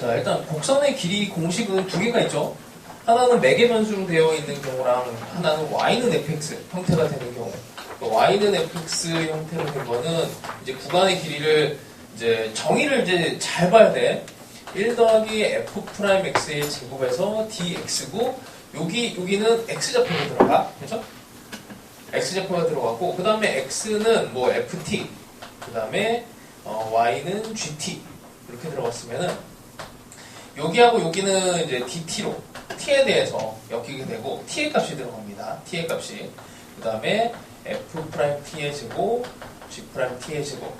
자, 일단 곡선의 길이 공식은 두 개가 있죠. 하나는 매개 변수로 되어 있는 경우랑 하나는 y는 fx 형태가 되는 경우. y는 fx 형태로 된 거는 이제 구간의 길이를 이제 정의를 이제 잘 봐야 돼. 1 더하기 f'x의 제곱에서 dx고 여기는 x좌표가 들어가. 그렇죠? x좌표가 들어가고 그 다음에 x는 뭐 ft 그 다음에 y는 gt 이렇게 들어갔으면은 여기하고 여기는 이제 dt로 t에 대해서 엮이게 되고 t의 값이 들어갑니다. t의 값이 그 다음에 f't의 제곱 g't의 제곱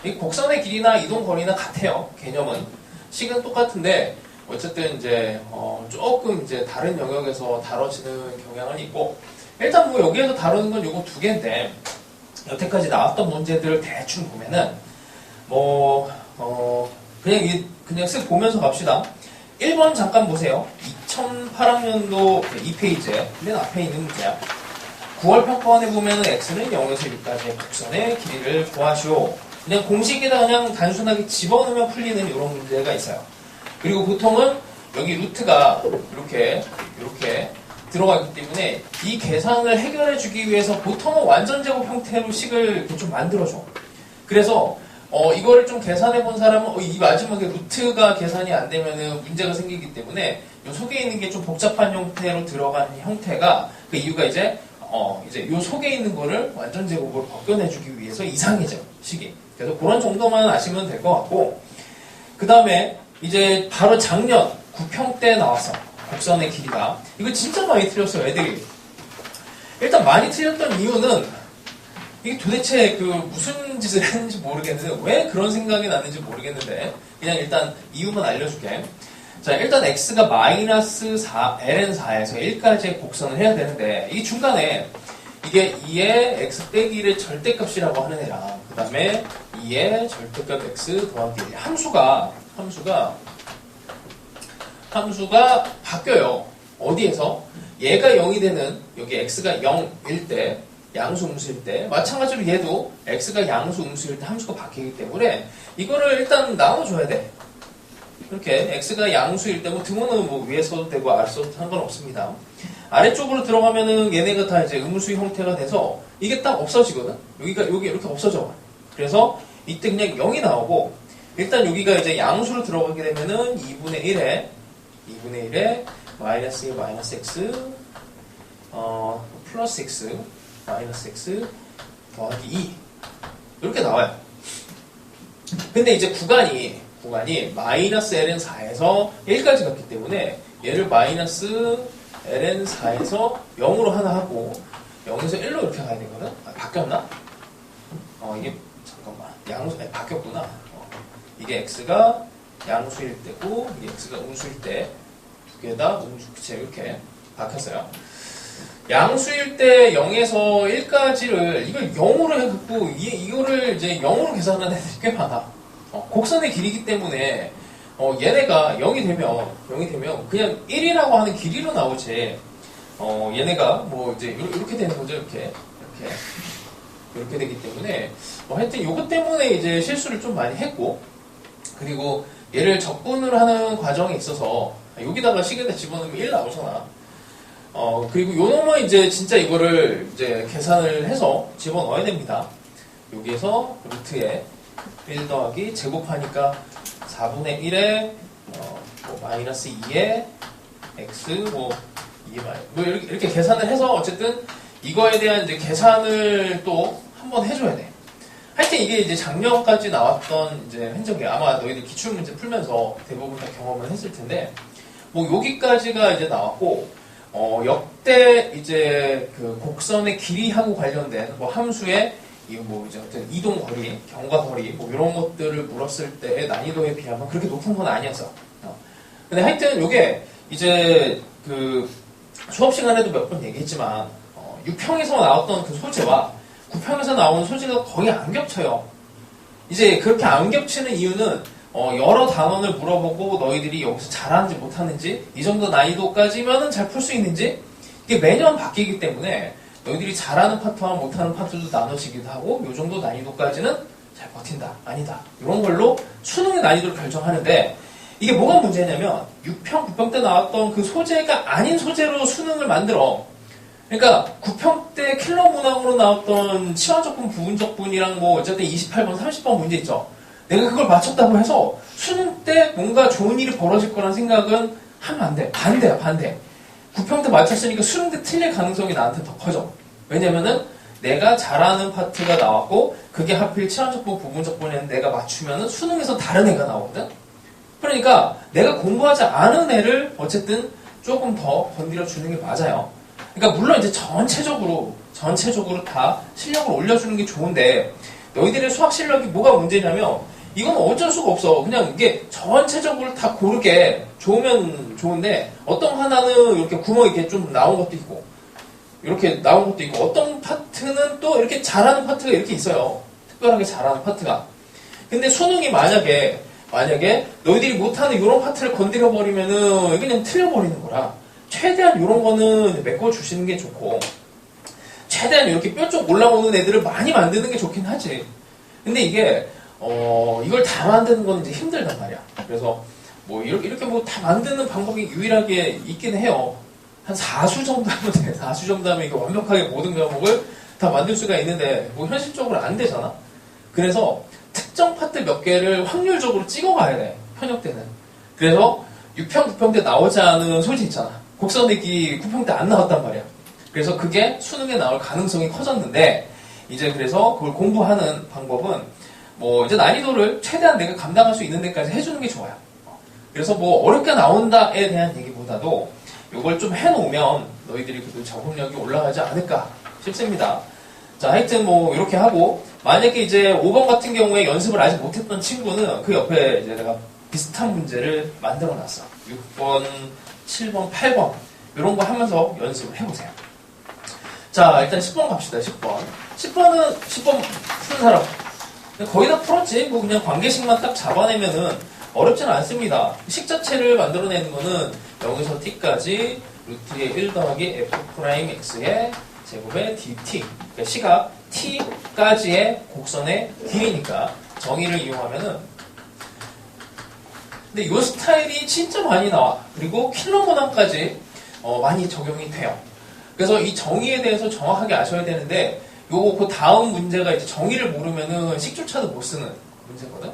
이 곡선의 길이나 이동 거리나 같아요. 개념은 식은 똑같은데 어쨌든 이제 조금 이제 다른 영역에서 다뤄지는 경향은 있고 일단 뭐 여기에서 다루는 건 요거 두 개인데 여태까지 나왔던 문제들을 대충 보면은 뭐 그냥 쓱 보면서 갑시다. 1번 잠깐 보세요. 2008학년도 2페이지에 맨 앞에 있는 문제야. 9월 평가원에 보면은 x는 0에서 6까지의 곡선의 길이를 구하시오. 그냥 공식에다 그냥 단순하게 집어넣으면 풀리는 이런 문제가 있어요. 그리고 보통은 여기 루트가 이렇게 들어가기 때문에 이 계산을 해결해 주기 위해서 보통은 완전 제곱 형태로 식을 이렇게 좀 만들어줘. 그래서 이거를 좀 계산해 본 사람은 이 마지막에 루트가 계산이 안 되면은 문제가 생기기 때문에 요 속에 있는 게 좀 복잡한 형태로 들어간 형태가 그 이유가 이제 요 속에 있는 거를 완전 제곱으로 벗겨내 주기 위해서 이상해져 식이. 그래서 그런 정도만 아시면 될 것 같고 그 다음에 이제 바로 작년 9평 때 나왔어. 곡선의 길이가. 이거 진짜 많이 틀렸어요, 애들이. 일단 많이 틀렸던 이유는 이게 도대체 무슨 짓을 했는지 모르겠는데 왜 그런 생각이 났는지 모르겠는데 그냥 일단 이유만 알려줄게. 자, 일단 x가 마이너스 4, ln4에서 1까지의 곡선을 해야 되는데 이 중간에 이게 2의 x 빼기 1의 절대값이라고 하는 애랑 그 다음에 2의 절대값 x 더하기 1 함수가 바뀌어요. 어디에서? 얘가 0이 되는 여기 x가 0일 때 양수 음수일 때 마찬가지로 얘도 x가 양수 음수일 때 함수가 바뀌기 때문에 이거를 일단 나눠줘야 돼. 이렇게 x가 양수일 때 뭐 등호는 뭐 위에 써도 되고 아래 써도 상관없습니다. 아래쪽으로 들어가면은 얘네가 다 이제 음수 형태가 돼서 이게 딱 없어지거든. 여기 이렇게 없어져. 그래서 이때 그냥 0이 나오고 일단 여기가 이제 양수로 들어가게 되면은 2분의 1에 마이너스 1 마이너스 x 플러스 x 마이너스 x 더하기 2 이렇게 나와요. 근데 이제 구간이 마이너스 ln4에서 1까지 갔기 때문에 얘를 마이너스 ln4에서 0으로 하나 하고 0에서 1로 이렇게 가야 되거든? 바뀌었나? 이게 잠깐만 바뀌었구나. 이게 x가 양수일 때고 이게 x가 음수일 때 두 개 다 음수 이렇게 바뀌었어요. 양수일 때 0에서 1까지를 이걸 0으로 해갖고 이거를 이제 0으로 계산하는 애들이 꽤 많아. 곡선의 길이기 때문에 얘네가 0이 되면 그냥 1이라고 하는 길이로 나오지. 얘네가 뭐 이제 이렇게 되는 거죠. 이렇게 되기 때문에 하여튼 요것 때문에 이제 실수를 좀 많이 했고 그리고 얘를 적분을 하는 과정에 있어서 여기다가 식에다 집어넣으면 1 나오잖아. 그리고 요 놈은 이제 진짜 이거를 이제 계산을 해서 집어넣어야 됩니다. 여기에서 루트에 1 더하기 제곱하니까 4분의 1에 마이너스 2에 x 2 이렇게 계산을 해서 어쨌든 이거에 대한 이제 계산을 또 한번 해줘야 돼. 하여튼 이게 이제 작년까지 나왔던 이제 흔적이 아마 너희들 기출문제 풀면서 대부분 다 경험을 했을 텐데 뭐 여기까지가 이제 나왔고 역대 이제 그 곡선의 길이하고 관련된 뭐 함수의 뭐 이제 어떤 이동 거리, 경과 거리 뭐 이런 것들을 물었을 때의 난이도에 비하면 그렇게 높은 건 아니었어. 근데 하여튼 요게 이제 그 수업 시간에도 몇 번 얘기했지만 6평에서 나왔던 그 소재와 9평에서 나오는 소재가 거의 안 겹쳐요. 이제 그렇게 안 겹치는 이유는 여러 단원을 물어보고 너희들이 여기서 잘하는지 못하는지 이 정도 난이도까지면은 잘 풀 수 있는지 이게 매년 바뀌기 때문에 너희들이 잘하는 파트와 못하는 파트도 나눠지기도 하고 이 정도 난이도까지는 잘 버틴다, 아니다 이런 걸로 수능의 난이도를 결정하는데 이게 뭐가 문제냐면 6평, 9평 때 나왔던 그 소재가 아닌 소재로 수능을 만들어. 그러니까 9평 때 킬러 문항으로 나왔던 치환적분, 부분적분이랑 뭐 어쨌든 28번, 30번 문제 있죠. 내가 그걸 맞췄다고 해서 수능 때 뭔가 좋은 일이 벌어질 거란 생각은 하면 안 돼. 반대야, 반대. 9평 때 맞췄으니까 수능 때 틀릴 가능성이 나한테 더 커져. 왜냐면은 내가 잘하는 파트가 나왔고 그게 하필 치환적분, 부분적분에 내가 맞추면은 수능에서 다른 애가 나오거든. 그러니까 내가 공부하지 않은 애를 어쨌든 조금 더 건드려 주는 게 맞아요. 그러니까 물론 이제 전체적으로 다 실력을 올려주는 게 좋은데 너희들의 수학 실력이 뭐가 문제냐면 이건 어쩔 수가 없어. 그냥 이게 전체적으로 다 고르게 좋으면 좋은데 어떤 하나는 이렇게 구멍이 이렇게 좀 나온 것도 있고 이렇게 나온 것도 있고 어떤 파트는 또 이렇게 잘하는 파트가 이렇게 있어요. 특별하게 잘하는 파트가. 근데 수능이 만약에 너희들이 못하는 이런 파트를 건드려 버리면은 그냥 틀려버리는 거라. 최대한 이런 거는 메꿔주시는 게 좋고 최대한 이렇게 뼈 쪽 올라오는 애들을 많이 만드는 게 좋긴 하지. 근데 이게 이걸 다 만드는 건 이제 힘들단 말이야. 그래서 뭐 이렇게 뭐 다 만드는 방법이 유일하게 있긴 해요. 한 4수 정도 하면 돼. 4수 정도 하면 이거 완벽하게 모든 과목을 다 만들 수가 있는데 뭐 현실적으로 안 되잖아. 그래서 특정 파트 몇 개를 확률적으로 찍어가야 돼. 현역 때는. 그래서 6평, 9평 때 나오지 않은 소재 있잖아. 곡선내기 9평 때 안 나왔단 말이야. 그래서 그게 수능에 나올 가능성이 커졌는데 이제 그래서 그걸 공부하는 방법은 뭐 이제 난이도를 최대한 내가 감당할 수 있는 데까지 해주는 게 좋아요. 그래서 뭐 어렵게 나온다에 대한 얘기보다도 이걸 좀 해놓으면 너희들이 그래도 적응력이 올라가지 않을까 싶습니다. 자, 하여튼 뭐 이렇게 하고 만약에 이제 5번 같은 경우에 연습을 아직 못했던 친구는 그 옆에 이제 내가 비슷한 문제를 만들어 놨어. 6번, 7번, 8번 이런 거 하면서 연습을 해보세요. 자, 일단 10번 갑시다. 10번. 10번 푸는 사람. 거의 다 풀었지. 뭐 그냥 관계식만 딱 잡아내면은 어렵지는 않습니다. 식 자체를 만들어내는 거는 0에서 t까지 루트의 1 더하기 f'x의 제곱의 dt. 그러니까 시각 t까지의 곡선의 길이니까 정의를 이용하면은 근데 이 스타일이 진짜 많이 나와. 그리고 킬러 문항까지 많이 적용이 돼요. 그래서 이 정의에 대해서 정확하게 아셔야 되는데 그 다음 문제가 이제 정의를 모르면은 식조차도 못 쓰는 문제거든.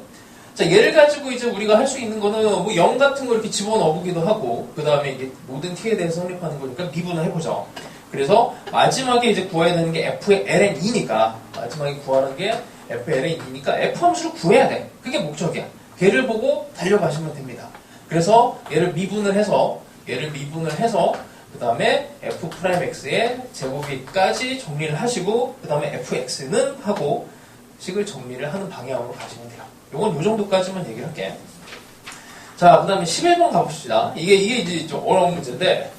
자, 얘를 가지고 이제 우리가 할 수 있는 거는 뭐 0 같은 거 이렇게 집어넣어 보기도 하고 그 다음에 이게 모든 t에 대해서 성립하는 거니까 미분을 해보죠. 그래서 마지막에 이제 구해야 되는 게 f의 ln 2니까 마지막에 구하는 게 f의 ln 2니까 f 함수를 구해야 돼. 그게 목적이야. 걔를 보고 달려가시면 됩니다. 그래서 얘를 미분을 해서 그 다음에 f'x의 제곱이까지 정리를 하시고 그 다음에 fx는 하고 식을 정리를 하는 방향으로 가시면 돼요. 요건 요 정도까지만 얘기를 할게. 자, 그 다음에 11번 가봅시다. 이게 이제 좀 어려운 문제인데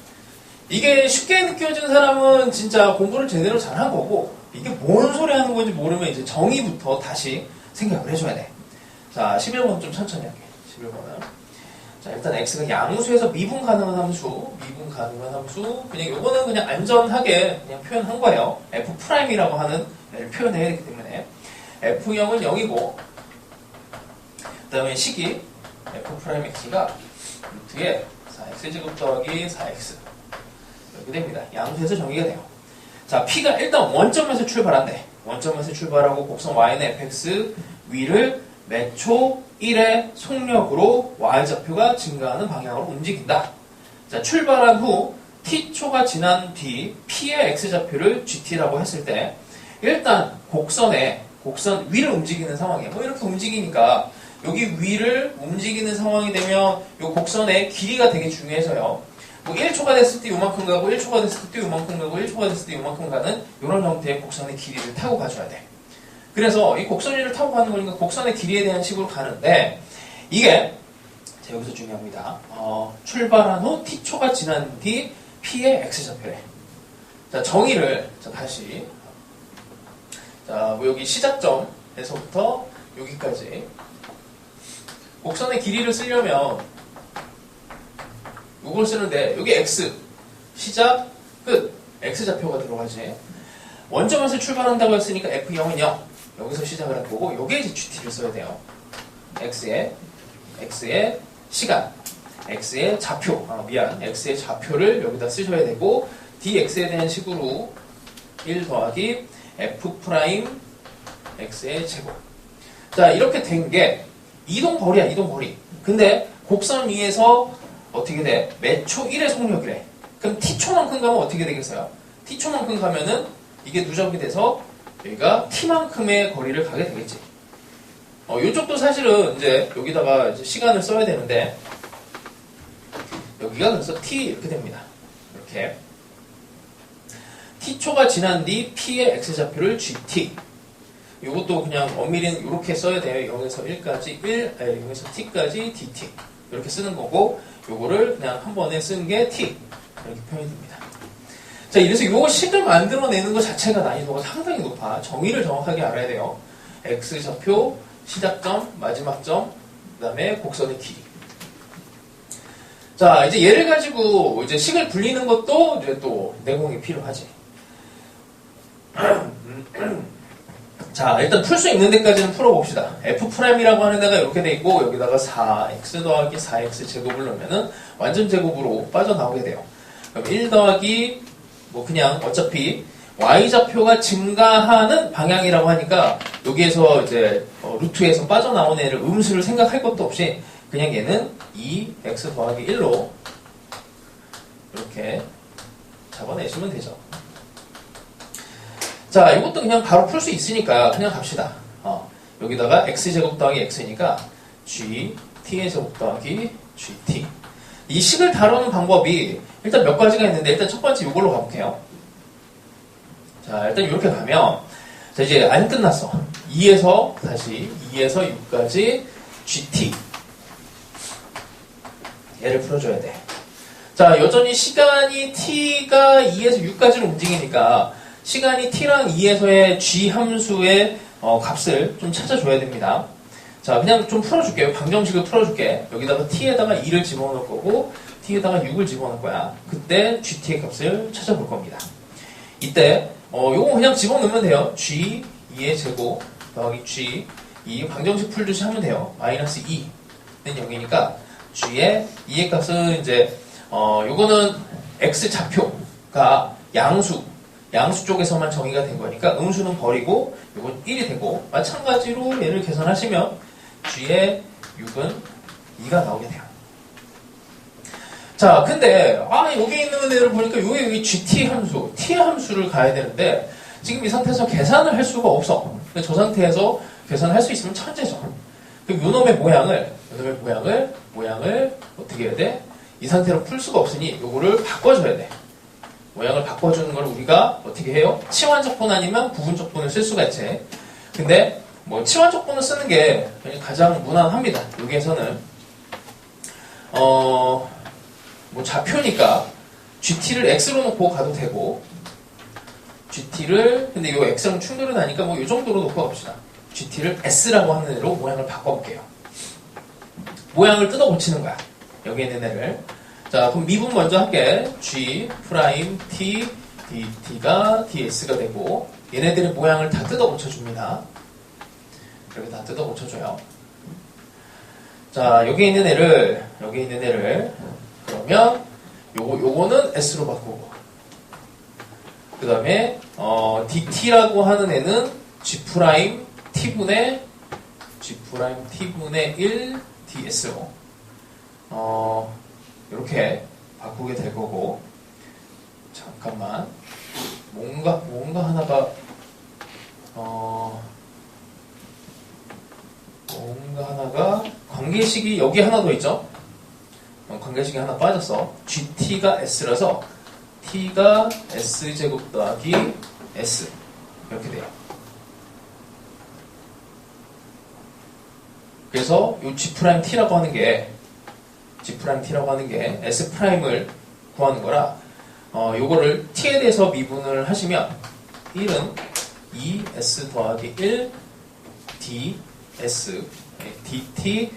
이게 쉽게 느껴지는 사람은 진짜 공부를 제대로 잘한 거고 이게 뭔 소리 하는 건지 모르면 이제 정의부터 다시 생각을 해줘야 돼. 자, 11번 좀 천천히 할게. 11번은. 자, 일단 x가 양수에서 미분 가능한 함수, 그냥 요거는 그냥 안전하게 그냥 표현한 거예요. f'이라고 하는 애를 표현해야 되기 때문에 f0은 0이고 그 다음에 식이 f'x가 루트에 4x제곱 더하기 4x 이렇게 됩니다. 양수에서 정의가 돼요. 자, p가 일단 원점에서 출발한대. 원점에서 출발하고 곡선 y는 fx 위를 매초 1의 속력으로 y좌표가 증가하는 방향으로 움직인다. 자, 출발한 후 t초가 지난 뒤 p의 x좌표를 gt라고 했을 때 일단 곡선 위를 움직이는 상황이에요. 뭐 이렇게 움직이니까 여기 위를 움직이는 상황이 되면 이 곡선의 길이가 되게 중요해서요. 뭐 1초가 됐을 때 요만큼 가고 1초가 됐을 때 요만큼 가고 1초가 됐을 때 요만큼 가는 이런 형태의 곡선의 길이를 타고 가줘야 돼. 그래서 이 곡선 위를 타고 가는 거니까 곡선의 길이에 대한 식으로 가는데 이게 자, 여기서 중요합니다. 출발한 후 t초가 지난 뒤 p의 x좌표래. 자, 정의를 다시 자, 뭐 여기 시작점에서부터 여기까지 곡선의 길이를 쓰려면 이걸 쓰는데 여기 x 시작 끝 x좌표가 들어가지. 원점에서 출발한다고 했으니까 f0은 0 여기서 시작을 할 거고 여기에 이제 gt를 써야 돼요. x의 시간, x의 좌표, x의 좌표를 여기다 쓰셔야 되고, dx에 대한 식으로 1 더하기 f 프라임 x의 제곱. 자, 이렇게 된 게 이동거리야, 이동거리. 근데 곡선 위에서 어떻게 돼? 매초 1의 속력이래. 그럼 t초만큼 가면 어떻게 되겠어요? t초만큼 가면은 이게 누적이 돼서 여기가 t만큼의 거리를 가게 되겠지. 이쪽도 사실은 이제 여기다가 이제 시간을 써야 되는데, 여기가 그래서 t 이렇게 됩니다. 이렇게. t초가 지난 뒤 p의 x좌표를 gt. 이것도 그냥 엄밀히는 이렇게 써야 돼요. 0에서 1까지 0에서 t까지 dt. 이렇게 쓰는 거고, 요거를 그냥 한 번에 쓰는 게 t. 이렇게 표현이 됩니다. 자, 이래서 요 식을 만들어내는 것 자체가 난이도가 상당히 높아. 정의를 정확하게 알아야 돼요. x좌표, 시작점, 마지막점, 그 다음에 곡선의 길이. 자, 이제 얘를 가지고 이제 식을 불리는 것도 이제 또 내공이 필요하지. 자, 일단 풀 수 있는 데까지는 풀어봅시다. f'이라고 하는 데가 이렇게 돼 있고, 여기다가 4x 더하기 4x 제곱을 넣으면은 완전 제곱으로 빠져나오게 돼요. 그럼 1 더하기, 뭐 그냥 어차피 y좌표가 증가하는 방향이라고 하니까, 여기에서 이제 루트에서 빠져나온 애를 음수를 생각할 것도 없이, 그냥 얘는 2x 더하기 1로 이렇게 잡아내시면 되죠. 자, 이것도 그냥 바로 풀 수 있으니까 그냥 갑시다. 여기다가 x제곱 더하기 x니까 gt의 제곱 더하기 gt. 이 식을 다루는 방법이 일단 몇 가지가 있는데, 일단 첫 번째 이걸로 가볼게요. 자, 일단 이렇게 가면, 자, 이제 안 끝났어. 2에서 다시 2에서 6까지 gt. 얘를 풀어줘야 돼. 자, 여전히 시간이 t가 2에서 6까지로 움직이니까 시간이 t랑 2에서의 g 함수의 값을 좀 찾아줘야 됩니다. 자, 그냥 좀 풀어줄게요. 방정식을 풀어줄게. 여기다가 t에다가 2를 집어넣을 거고, t에다가 6을 집어넣을 거야. 그때 gt의 값을 찾아볼 겁니다. 이때 요거 그냥 집어넣으면 돼요. g 2의 제곱 더하기 g, 이 방정식 풀듯이 하면 돼요. 마이너스 2는 0이니까 g의 2의 값은 이제 요거는 x 좌표가 양수 쪽에서만 정의가 된 거니까 음수는 버리고 요건 1이 되고, 마찬가지로 얘를 계산하시면 g의 6은 2가 나오게 돼요. 자, 근데 여기 있는 애를 보니까 여기 gt 함수, t 함수를 가야 되는데 지금 이 상태에서 계산을 할 수가 없어. 저 상태에서 계산할 수 있으면 천재죠. 그럼 요놈의 모양을 어떻게 해야 돼? 이 상태로 풀 수가 없으니 요거를 바꿔줘야 돼. 모양을 바꿔주는 걸 우리가 어떻게 해요? 치환적분 아니면 부분적분을 쓸 수가 있지. 근데 뭐 치환적분을 쓰는 게 가장 무난합니다. 여기에서는 뭐 좌표니까 GT를 X로 놓고 가도 되고, GT를 근데 이 X랑 충돌이 나니까 뭐 이 정도로 놓고 갑시다. GT를 S라고 하는 애로 모양을 바꿔볼게요. 모양을 뜯어 고치는 거야. 여기 있는 애를. 자, 그럼 미분 먼저 할게. G 프라임 T DT가 DS가 되고, 얘네들의 모양을 다 뜯어 고쳐줍니다. 이렇게 다 뜯어 고쳐줘요. 자, 여기 있는 애를 그러면 요거는 S로 바꾸고, 그 다음에 DT라고 하는 애는 G 프라임 T분의 1 DS로 이렇게 바꾸게 될 거고, 잠깐만, 뭔가 하나가 관계식이 여기 하나 더 있죠? 관계식이 하나 빠졌어. GT가 S라서 T가 S제곱 더하기 S 이렇게 돼요. 그래서 이 G'T라고 하는 게 S'을 구하는 거라, 요거를 T에 대해서 미분을 하시면 1은 2S 더하기 1 DS DT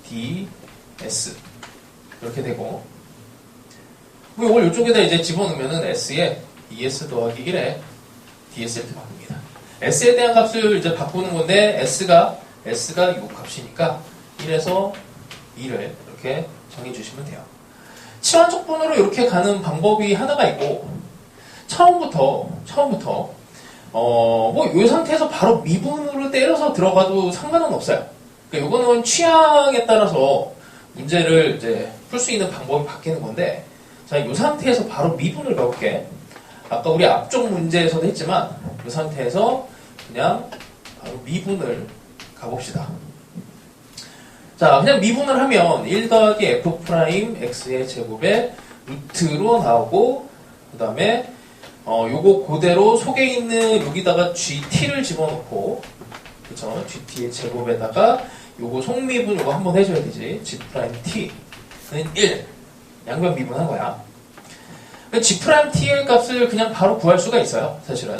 DS 이렇게 되고, 이걸 이쪽에다 이제 집어넣으면은 S에 2S 더하기 1에 DS 이렇게 바꿉니다. S에 대한 값을 이제 바꾸는 건데, S가 요 값이니까 1에서 2를 이렇게 이렇게 정해주시면 돼요. 치환적분으로 이렇게 가는 방법이 하나가 있고, 처음부터 뭐 이 상태에서 바로 미분으로 때려서 들어가도 상관은 없어요. 그러니까 이거는 취향에 따라서 문제를 이제 풀 수 있는 방법이 바뀌는 건데, 자, 이 상태에서 바로 미분을 가볼게. 아까 우리 앞쪽 문제에서도 했지만 이 상태에서 그냥 바로 미분을 가봅시다. 자, 그냥 미분을 하면 1 더하기 f 프라임 x의 제곱에 루트로 나오고, 그 다음에 요거 그대로 속에 있는 여기다가 gt를 집어넣고, 그쵸? gt의 제곱에다가 요거 속미분 요거 한번 해줘야 되지. g 프라임 t는 1 양변 미분한 거야. g 프라임 t의 값을 그냥 바로 구할 수가 있어요. 사실은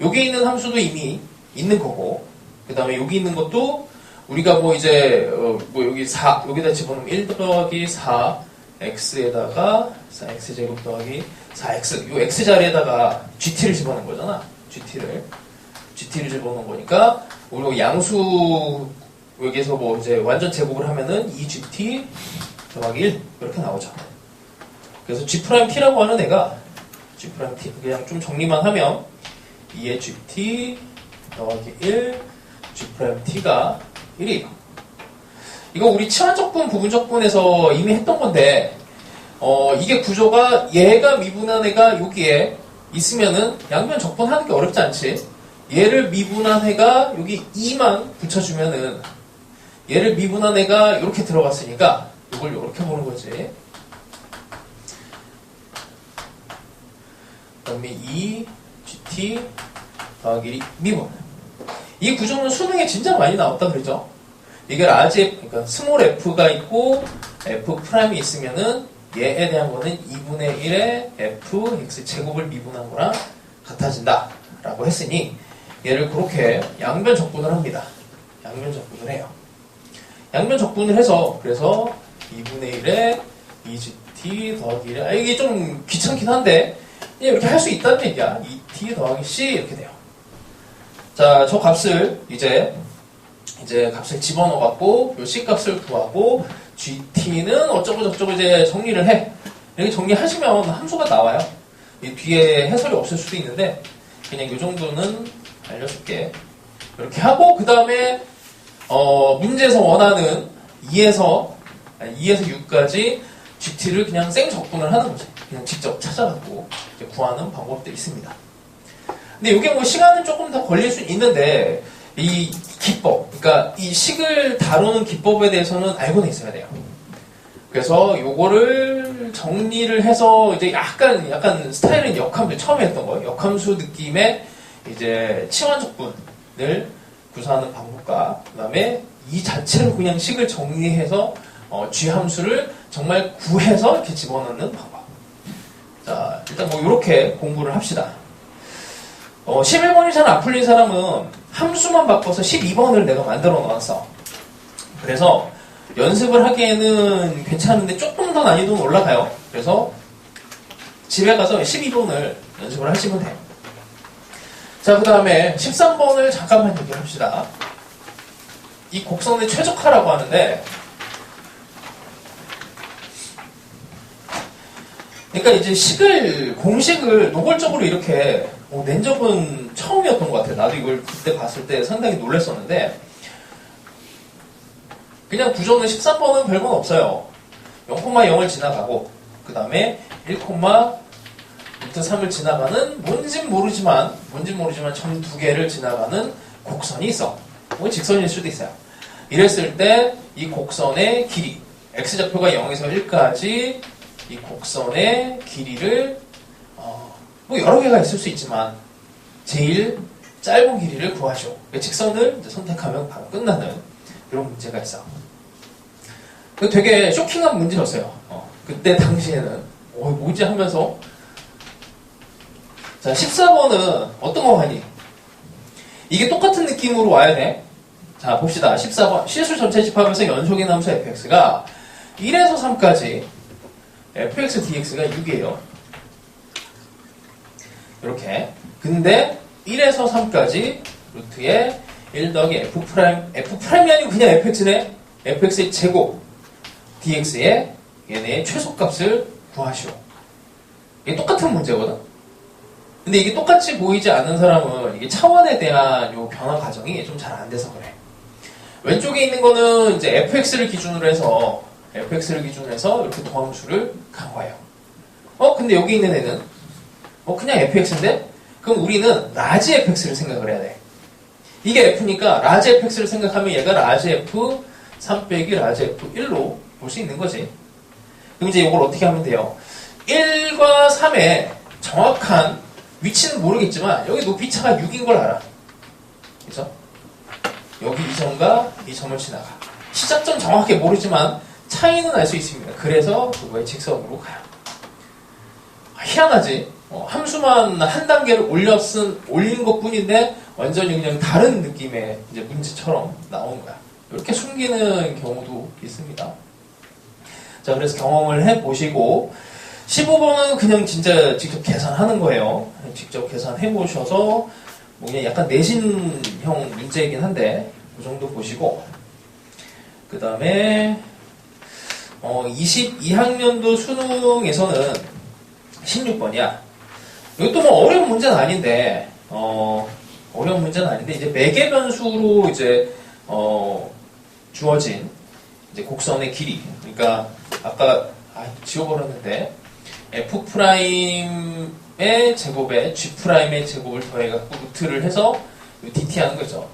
여기 있는 함수도 이미 있는 거고, 그 다음에 여기 있는 것도 우리가 뭐 이제 뭐 여기 4 여기다 집어넣으면 1 더하기 4 x에다가 4x 제곱 더하기 4x 요 x 자리에다가 gt를 집어넣은 거잖아. gt를 집어넣은 거니까 우리 양수 여기서 뭐 이제 완전 제곱을 하면은 2gt 더하기 1 이렇게 나오죠. 그래서 g't라고 하는 애가 g't 그냥 좀 정리만 하면 2의 gt 더하기 1 g't가 1이에요. 이거 우리 치환적분, 부분적분에서 이미 했던 건데, 이게 구조가 얘가 미분한 애가 여기에 있으면은 양변 적분하는 게 어렵지 않지. 얘를 미분한 애가 여기 2만 붙여주면은 얘를 미분한 애가 이렇게 들어갔으니까 이걸 이렇게 보는 거지. 그 다음에 2gt 더하기 1 미분. 이 구조는 수능에 진짜 많이 나왔다 그러죠. 이게 그러니까 스몰 f가 있고 f 프라임이 있으면은 얘에 대한 거는 2분의 1의 f x 제곱을 미분한 거랑 같아진다 라고 했으니 얘를 그렇게 양변 적분을 합니다. 양변 적분을 해요. 양변 적분을 해서 그래서 2분의 1의 2gt 더하기 1 이게 좀 귀찮긴 한데 이렇게 할 수 있다는 얘기야. 2t 더하기 c 이렇게 돼요. 자, 저 값을 이제 값을 집어넣어갖고 요 c 값을 구하고 gt는 어쩌고 저쩌고 이제 정리를 해. 이렇게 정리하시면 함수가 나와요. 이 뒤에 해설이 없을 수도 있는데 그냥 요 정도는 알려줄게. 이렇게 하고 그 다음에 문제에서 원하는 2에서 6까지 gt를 그냥 생 적분을 하는 거지. 그냥 직접 찾아갖고 구하는 방법도 있습니다. 근데 이게 뭐 시간은 조금 더 걸릴 수 있는데 이 기법, 그러니까 이 식을 다루는 기법에 대해서는 알고는 있어야 돼요. 그래서 요거를 정리를 해서 이제 약간 스타일은 역함수, 처음에 했던 거, 역함수 느낌의 이제 치환적분을 구사하는 방법과 그 다음에 이 자체로 그냥 식을 정리해서 G함수를 정말 구해서 이렇게 집어넣는 방법. 자, 일단 뭐 이렇게 공부를 합시다. 11번이 잘 안 풀린 사람은 함수만 바꿔서 12번을 내가 만들어 놨어. 그래서 연습을 하기에는 괜찮은데 조금 더 난이도는 올라가요. 그래서 집에 가서 12번을 연습을 하시면 돼요. 자, 그 다음에 13번을 잠깐만 얘기합시다. 이 곡선의 최적화라고 하는데, 그러니까 이제 공식을 노골적으로 이렇게 낸 적은 처음이었던 것 같아요. 나도 이걸 그때 봤을 때 상당히 놀랐었는데, 그냥 구조는 13번은 별건 없어요. 0,0을 지나가고, 그 다음에 1,3을 지나가는 뭔진 모르지만 점 두 개를 지나가는 곡선이 있어. 뭐 직선일 수도 있어요. 이랬을 때 이 곡선의 길이, x좌표가 0에서 1까지 이 곡선의 길이를 뭐 여러 개가 있을 수 있지만 제일 짧은 길이를 구하시오. 직선을 이제 선택하면 바로 끝나는 이런 문제가 있어. 되게 쇼킹한 문제였어요. 그때 당시에는 뭐지 하면서. 자, 14번은 어떤 거 하니? 이게 똑같은 느낌으로 와야 돼. 자, 봅시다. 14번 실수 전체 집합에서 연속인 함수 fx가 1에서 3까지 fx dx가 6이에요. 이렇게. 근데 1에서 3까지 루트에 1 더하기 f 프라임이 아니고 그냥 fx네. fx의 제곱 dx의 얘네의 최소값을 구하시오. 이게 똑같은 문제거든. 근데 이게 똑같이 보이지 않는 사람은 이게 차원에 대한 요 변화 과정이 좀 잘 안 돼서 그래. 왼쪽에 있는 거는 이제 fx를 기준으로 해서 이렇게 도함수를 강화해요. 근데 여기 있는 애는 그냥 fx인데 그럼 우리는 라지 fx를 생각을 해야 돼. 이게 f니까 라지 fx를 생각하면 얘가 라지 f 3 빼기 라지 f1로 볼 수 있는 거지. 그럼 이제 이걸 어떻게 하면 돼요? 1과 3의 정확한 위치는 모르겠지만 여기 높이 차가 6인 걸 알아. 그죠? 여기 이 점과 이 점을 지나가. 시작점 정확하게 모르지만 차이는 알 수 있습니다. 그래서 그거의 직선으로 가요. 희한하지? 함수만 한 단계를 올린 것 뿐인데 완전히 그냥 다른 느낌의 이제 문제처럼 나오는 거야. 이렇게 숨기는 경우도 있습니다. 자, 그래서 경험을 해보시고 15번은 그냥 진짜 직접 계산하는 거예요. 직접 계산해 보셔서 뭐 그냥 약간 내신형 문제이긴 한데 그 정도 보시고 그 다음에 22학년도 수능에서는 16번이야. 이것도 뭐 어려운 문제는 아닌데 이제 매개 변수로 이제 주어진 이제 곡선의 길이. 그러니까 아까 지워버렸는데 F'의 제곱에 G'의 제곱을 더해갖고 루트를 해서 DT 하는 거죠.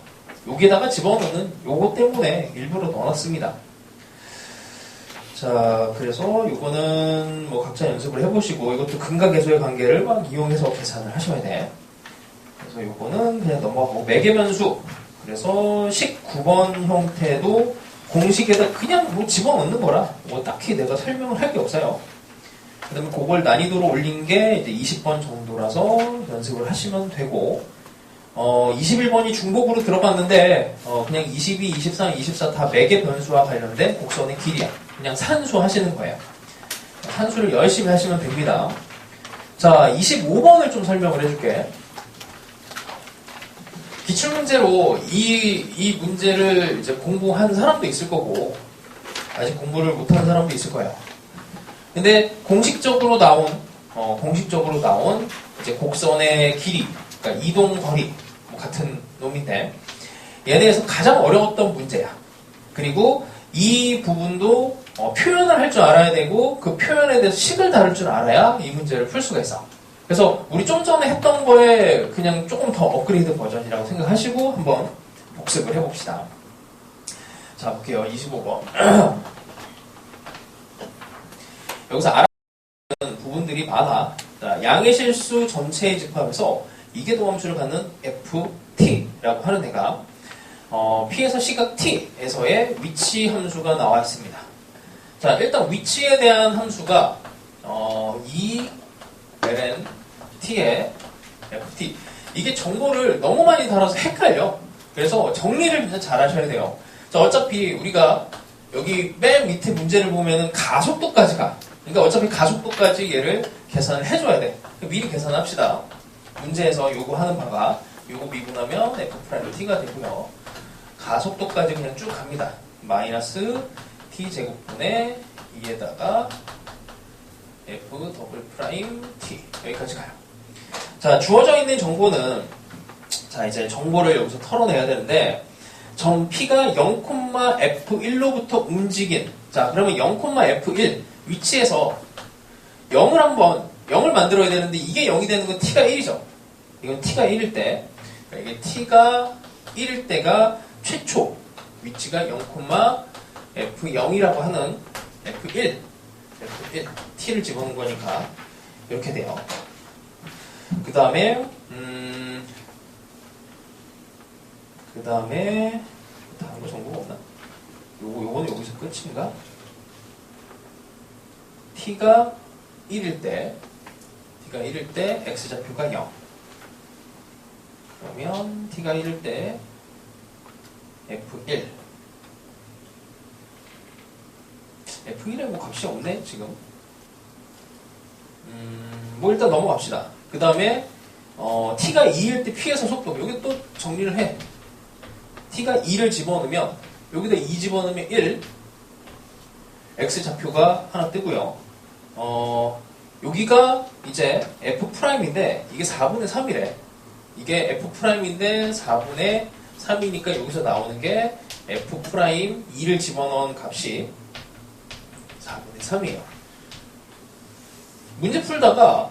여기에다가 집어넣는 요거 때문에 일부러 넣어놨습니다. 자, 그래서 요거는 뭐 각자 연습을 해보시고 이것도 근각계수의 관계를 막 이용해서 계산을 하셔야 돼. 그래서 요거는 그냥 넘어가고 매개변수. 그래서 19번 형태도 공식에다 그냥 뭐 집어넣는 거라 뭐 딱히 내가 설명을 할 게 없어요. 그 다음에 그걸 난이도로 올린 게 이제 20번 정도라서 연습을 하시면 되고 21번이 중복으로 들어갔는데 그냥 22, 23, 24 다 매개 변수와 관련된 곡선의 길이야. 그냥 산수 하시는 거예요. 산수를 열심히 하시면 됩니다. 자, 25번을 좀 설명을 해줄게. 기출문제로 이 문제를 이제 공부한 사람도 있을 거고 아직 공부를 못한 사람도 있을 거예요. 근데 공식적으로 나온 이제 곡선의 길이, 그러니까 이동 거리 뭐 같은 놈인데 얘에 대해서 가장 어려웠던 문제야. 그리고 이 부분도 표현을 할 줄 알아야 되고 그 표현에 대해서 식을 다룰 줄 알아야 이 문제를 풀 수가 있어. 그래서 우리 좀 전에 했던 거에 그냥 조금 더 업그레이드 버전이라고 생각하시고 한번 복습을 해봅시다. 자, 볼게요. 25번. 여기서 알아야 하는 부분들이 많아. 자, 양의 실수 전체의 집합에서 이계도함수를 갖는 ft라고 하는 애가 P에서 시각 T에서의 위치 함수가 나와 있습니다. 자, 일단 위치에 대한 함수가 ln t의 ft. 이게 정보를 너무 많이 달아서 헷갈려. 그래서 정리를 그냥 잘 하셔야 돼요. 자, 어차피 우리가 여기 맨 밑에 문제를 보면은 가속도까지 가. 그러니까 어차피 가속도까지 얘를 계산을 해줘야 돼. 미리 계산합시다. 문제에서 요구하는 바가 요거 미분하면 f't가 되고요. 가속도까지 그냥 쭉 갑니다. 마이너스 t제곱분의 2에다가 f 더블 프라임 t 여기까지 가요. 자, 주어져 있는 정보는 자, 이제 정보를 여기서 털어내야 되는데 점 P가 0,f1로부터 움직인 자, 그러면 0,f1 위치에서 0을 만들어야 되는데 이게 0이 되는 건 T가 1이죠. 이건 T가 1일 때 그러니까 이게 T가 1일 때가 최초 위치가 0,f0이라고 하는 f1 T를 집어넣은 거니까 이렇게 돼요. 그 다음에 다른 거 정보가 없나? 요거는 여기서 끝인가? T가 1일 때 X좌표가 0. 그러면 T가 1일 때 F1. F1에 뭐 값이 없네, 지금. 뭐 일단 넘어갑시다. 그 다음에, T가 2일 때 P에서 속도. 여기 또 정리를 해. T가 2를 집어넣으면, 여기다 2 집어넣으면 1. X좌표가 하나 뜨고요. 여기가 이제 F'인데 이게 4분의 3이래. 이게 F'인데 4분의 3이니까 여기서 나오는 게 F'2를 집어넣은 값이 4분의 3이에요. 문제 풀다가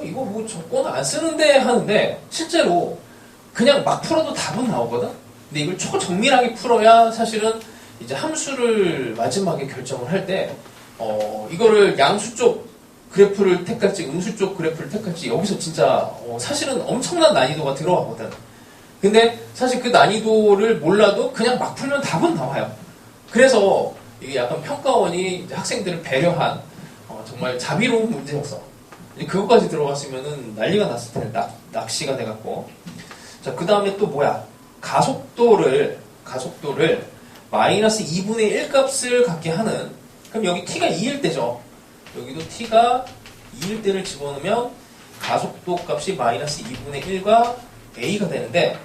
이거 뭐 조건 안 쓰는데 하는데 실제로 그냥 막 풀어도 답은 나오거든? 근데 이걸 초정밀하게 풀어야 사실은 이제 함수를 마지막에 결정을 할 때 이거를 양수 쪽 그래프를 택할지 음수 쪽 그래프를 택할지 여기서 진짜 사실은 엄청난 난이도가 들어가거든. 근데 사실 그 난이도를 몰라도 그냥 막 풀면 답은 나와요. 그래서 이게 약간 평가원이 이제 학생들을 배려한 정말 자비로운 문제였어. 그것까지 들어갔으면은 난리가 났을 텐데 낚시가 돼갖고. 자, 그 다음에 또 뭐야? 가속도를 마이너스 2분의 1 값을 갖게 하는. 그럼 여기 t가 2일 때죠. 여기도 t가 2일 때를 집어넣으면 가속도 값이 마이너스 2분의 1과 a가 되는데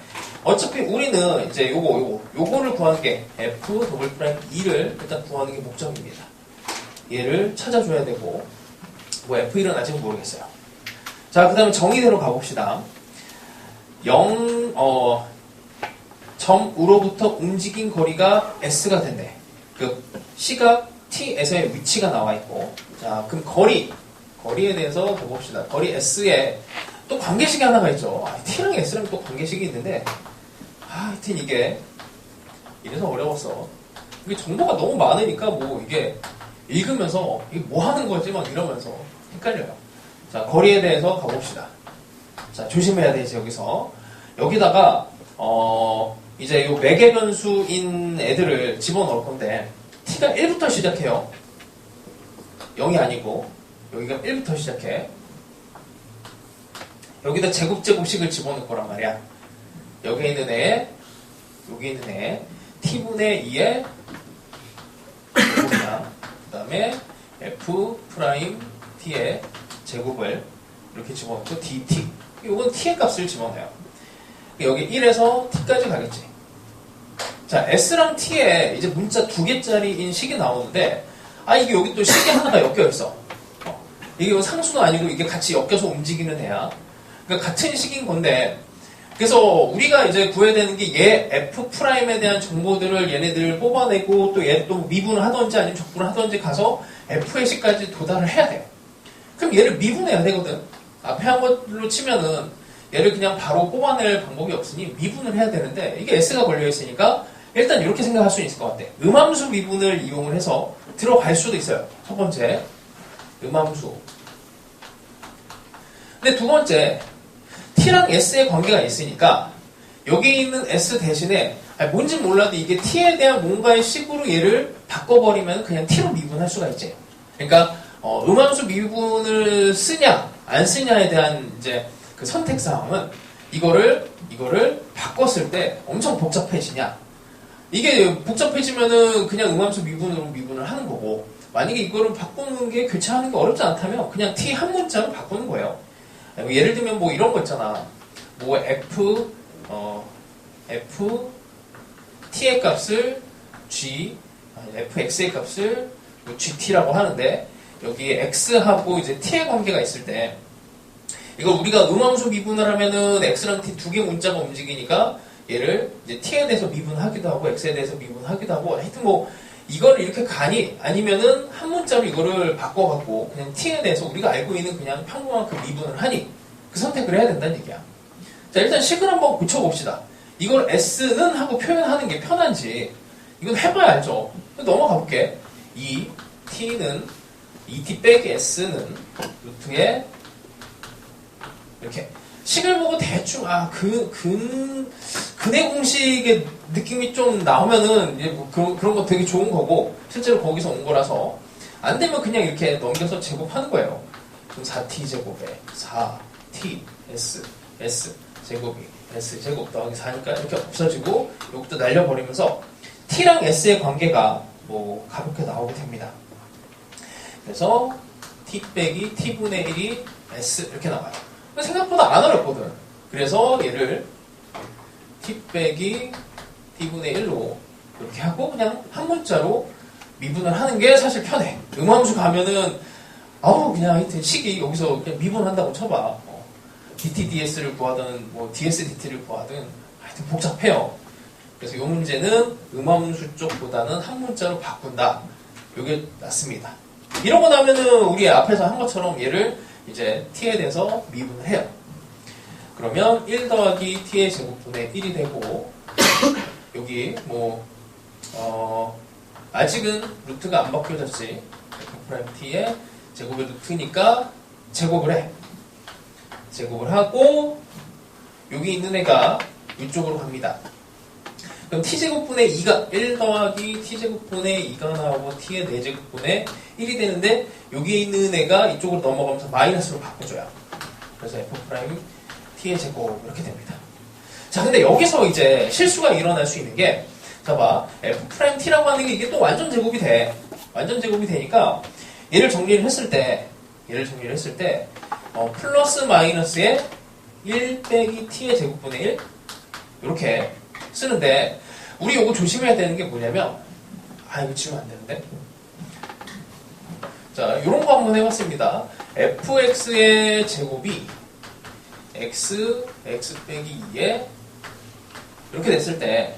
어차피 우리는 이제 요거를 구하는 게 f 더블 프라임 2를 일단 구하는 게 목적입니다. 얘를 찾아줘야 되고 뭐 f1은 아직은 모르겠어요. 자, 그 다음에 정의대로 가봅시다. 점으로부터 움직인 거리가 s가 된대. 그 시각 t에서의 위치가 나와 있고. 자, 그럼 거리에 대해서 봅시다. 거리 s에 또 관계식이 하나가 있죠. t랑 s랑 또 관계식이 있는데 하여튼 이게 이래서 어려웠어. 이게 정보가 너무 많으니까 뭐 이게 읽으면서 이게 뭐 하는 거지 막 이러면서 헷갈려요. 자, 거리에 대해서 가봅시다. 자, 조심해야 되지. 여기다가 이제 요 매개 변수인 애들을 집어넣을 건데 t가 1부터 시작해요. 0이 아니고 여기가 1부터 시작해. 여기다 제곱식을 집어넣을 거란 말이야. 여기 있는 애, 여기 있는 애, t분의 2의 제곱이야. 그 다음에 f 프라임 t의 제곱을 이렇게 집어넣고 dt. 이건 t의 값을 집어넣어요. 여기 1에서 t까지 가겠지. 자, s랑 t에 이제 문자 2개짜리인 식이 나오는데 이게 여기 또 식이 하나가 엮여있어. 이게 상수도 아니고 이게 같이 엮여서 움직이는 애야. 그러니까 같은 식인 건데 그래서 우리가 이제 구해야 되는 게 얘 F'에 대한 정보들을 얘네들을 뽑아내고 또 얘 또 미분을 하던지 아니면 적분을 하던지 가서 F의 식까지 도달을 해야 돼요. 그럼 얘를 미분해야 되거든. 앞에 한 걸로 치면은 얘를 그냥 바로 뽑아낼 방법이 없으니 미분을 해야 되는데 이게 S가 걸려있으니까 일단 이렇게 생각할 수 있을 것 같아. 음함수 미분을 이용을 해서 들어갈 수도 있어요. 첫 번째 음함수. 근데 두 번째 t랑 s의 관계가 있으니까 여기 있는 s 대신에 뭔지 몰라도 이게 t에 대한 뭔가의 식으로 얘를 바꿔버리면 그냥 t로 미분할 수가 있지. 그러니까 음함수 미분을 쓰냐 안 쓰냐에 대한 이제 그 선택 사항은 이거를 바꿨을 때 엄청 복잡해지냐. 이게 복잡해지면은 그냥 음함수 미분으로 미분을 하는 거고 만약에 이거를 바꾸는 게 교체하는 게 어렵지 않다면 그냥 t 한 문자로 바꾸는 거예요. 예를 들면 뭐 이런 거 있잖아. 뭐 t의 값을 fx의 값을 뭐 gt라고 하는데 여기에 x하고 이제 t의 관계가 있을 때 이거 우리가 음함수 미분을 하면은 x랑 t 두 개 문자가 움직이니까 얘를 이제 t에 대해서 미분하기도 하고 x에 대해서 미분하기도 하고 하여튼 뭐 이거를 이렇게 가니 아니면은 한 문자로 이거를 바꿔갖고 그냥 t에 대해서 우리가 알고 있는 그냥 평범한 그 미분을 하니 그 선택을 해야 된다는 얘기야. 자, 일단 식을 한번 고쳐봅시다. 이걸 s는 하고 표현하는 게 편한지 이건 해봐야 알죠. 넘어가 볼게. 이 t는 2t 빼기 s는 루트에 이렇게 식을 보고 대충 근의 공식의 느낌이 좀 나오면은 이제 뭐 그런 거 되게 좋은 거고 실제로 거기서 온 거라서 안 되면 그냥 이렇게 넘겨서 제곱하는 거예요. 그럼 4t 제곱에 4t s 제곱이 s 제곱 더하기 4니까 이렇게 없어지고 이것도 날려버리면서 t랑 s의 관계가 뭐 가볍게 나오게 됩니다. 그래서 t 빼기 t분의 1이 s 이렇게 나와요. 생각보다 안 어렵거든. 그래서 얘를 t 빼기 t분의 1로 이렇게 하고 그냥 한 문자로 미분을 하는 게 사실 편해. 음함수 가면은 아우 그냥 하여튼 식이 여기서 그냥 미분한다고 쳐봐. DT-DS를 구하든 뭐 DS-DT를 구하든 하여튼 복잡해요. 그래서 이 문제는 음함수 쪽보다는 한 문자로 바꾼다. 이게 낫습니다. 이러고 나면은 우리 앞에서 한 것처럼 얘를 이제 t에 대해서 미분을 해요. 그러면 1 더하기 t의 제곱분의 1이 되고 여기 뭐 아직은 루트가 안 바뀌어졌지. F'T의 제곱의 루트니까 제곱을 해. 제곱을 하고 여기 있는 애가 이쪽으로 갑니다. 그럼 t제곱분의 2가 1 더하기 t제곱분의 2가 나오고 t의 4제곱분의 1이 되는데 여기에 있는 애가 이쪽으로 넘어가면서 마이너스로 바꿔줘요. 그래서 F' t의 제곱 이렇게 됩니다. 자, 근데 여기서 이제 실수가 일어날 수 있는 게 봐봐. F'T라고 하는 게 이게 또 완전 제곱이 돼. 완전 제곱이 되니까 얘를 정리를 했을 때 플러스 마이너스에 1 빼기 t의 제곱분의 1 이렇게 쓰는데 우리 요거 조심해야 되는 게 뭐냐면 이거 지우면 안 되는데 자 요런 거 한번 해봤습니다. fx의 제곱이 x 빼기 2에 이렇게 됐을 때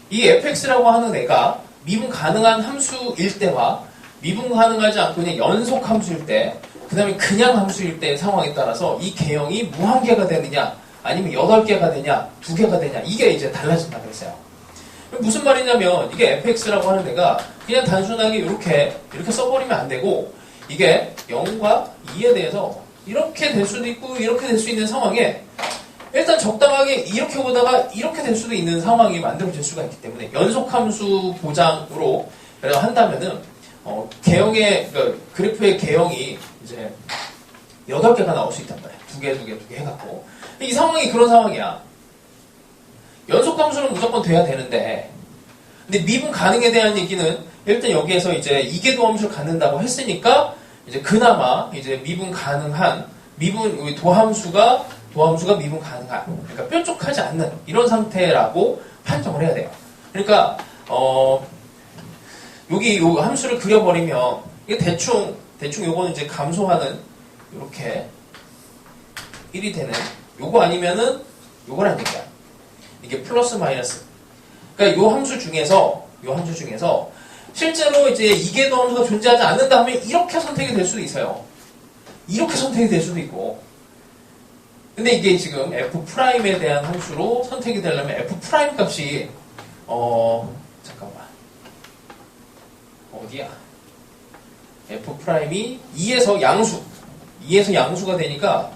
이 fx라고 하는 애가 미분 가능한 함수일 때와 미분 가능하지 않고 그냥 연속 함수일 때 그 다음에 그냥 함수일 때의 상황에 따라서 이 개형이 무한개가 되느냐 아니면 8개가 되냐 2개가 되냐 이게 이제 달라진다 그랬어요. 무슨 말이냐면 이게 fx라고 하는 애가 그냥 단순하게 이렇게 써버리면 안 되고 이게 0과 2에 대해서 이렇게 될 수도 있고 이렇게 될 수 있는 상황에 일단 적당하게 이렇게 보다가 이렇게 될 수도 있는 상황이 만들어질 수가 있기 때문에 연속함수 보장으로 한다면은 개형의 그래프의 개형이 이제 8개가 나올 수 있단 말이야. 2개 해갖고 이 상황이 그런 상황이야. 연속함수는 무조건 돼야 되는데 근데 미분 가능에 대한 얘기는 일단 여기에서 이제 이계도함수를 갖는다고 했으니까 이제 그나마 이제 미분 가능한 도함수가 미분 가능한 그러니까 뾰족하지 않는 이런 상태라고 판정을 해야 돼요. 그러니까 여기 요 함수를 그려버리면 이게 대충 요거는 이제 감소하는 이렇게 1이 되는 요거 아니면은 요거란 얘기야. 이게 플러스 마이너스. 그러니까 요 함수 중에서 실제로 이제 이계도 함수가 존재하지 않는다 하면 이렇게 선택이 될 수도 있어요. 이렇게 선택이 될 수도 있고. 근데 이게 지금 F'에 대한 함수로 선택이 되려면 F' 값이 잠깐만. 어디야? F'이 2에서 양수가 되니까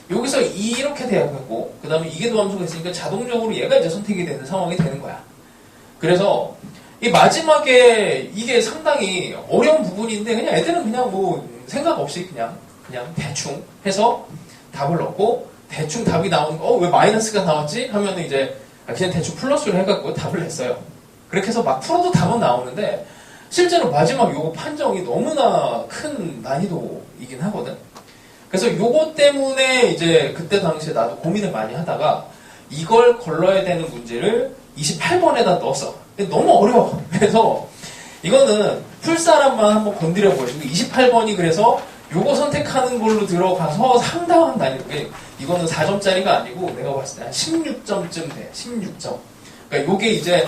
여기서 이렇게 돼야겠고 그 다음에 이계도 함수가 있으니까 자동적으로 얘가 이제 선택이 되는 상황이 되는 거야. 그래서 이 마지막에 이게 상당히 어려운 부분인데 그냥 애들은 그냥 뭐 생각 없이 그냥 대충 해서 답을 넣고 대충 답이 나오는 거 왜 마이너스가 나왔지? 하면은 이제 그냥 대충 플러스를 해갖고 답을 냈어요. 그렇게 해서 막 풀어도 답은 나오는데 실제로 마지막 요거 판정이 너무나 큰 난이도이긴 하거든. 그래서 요거 때문에 이제 그때 당시에 나도 고민을 많이 하다가 이걸 걸러야 되는 문제를 28번에다 넣었어. 근데 너무 어려워. 그래서 이거는 풀 사람만 한번 건드려 보시고 28번이 그래서 요거 선택하는 걸로 들어가서 상당한 난이도. 이거는 4점짜리가 아니고 내가 봤을 때 한 16점쯤 돼. 16점. 그러니까 요게 이제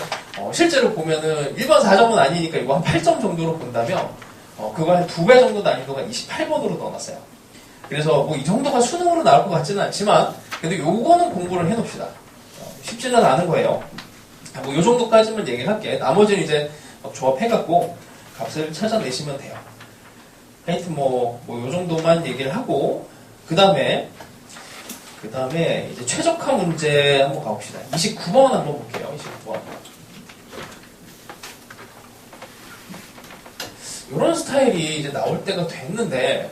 실제로 보면은 일반 4점은 아니니까 이거 한 8점 정도로 본다면 그거 한 2배 정도 난이도가 28번으로 넣어놨어요. 그래서 뭐 이 정도가 수능으로 나올 것 같지는 않지만 그래도 요거는 공부를 해놓읍시다. 쉽지는 않은 거예요. 뭐 요 정도까지만 얘기를 할게. 나머지는 이제 조합해갖고 값을 찾아내시면 돼요. 하여튼 요 정도만 얘기를 하고 그 다음에 이제 최적화 문제 한번 가봅시다. 29번 한번 볼게요. 29번. 이런 스타일이 이제 나올 때가 됐는데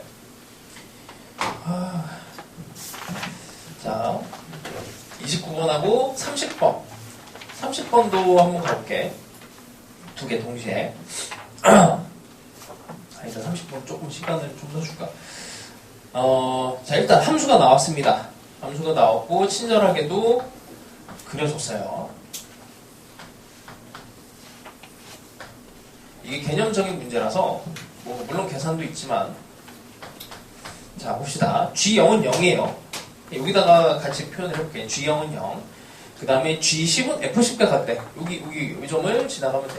자 29번하고 30번 30번도 한번 가볼게. 두 개 동시에. 일단 30분 조금 시간을 좀 더 줄까. 자, 일단 함수가 나왔습니다. 함수가 나왔고, 친절하게도 그려줬어요. 이게 개념적인 문제라서 뭐 물론 계산도 있지만 자 봅시다. G0은 0이에요. 여기다가 같이 표현을 해볼게요. G0은 0. 그 다음에 G10은 F10과 같대. 여기 이 점을 지나가면 돼.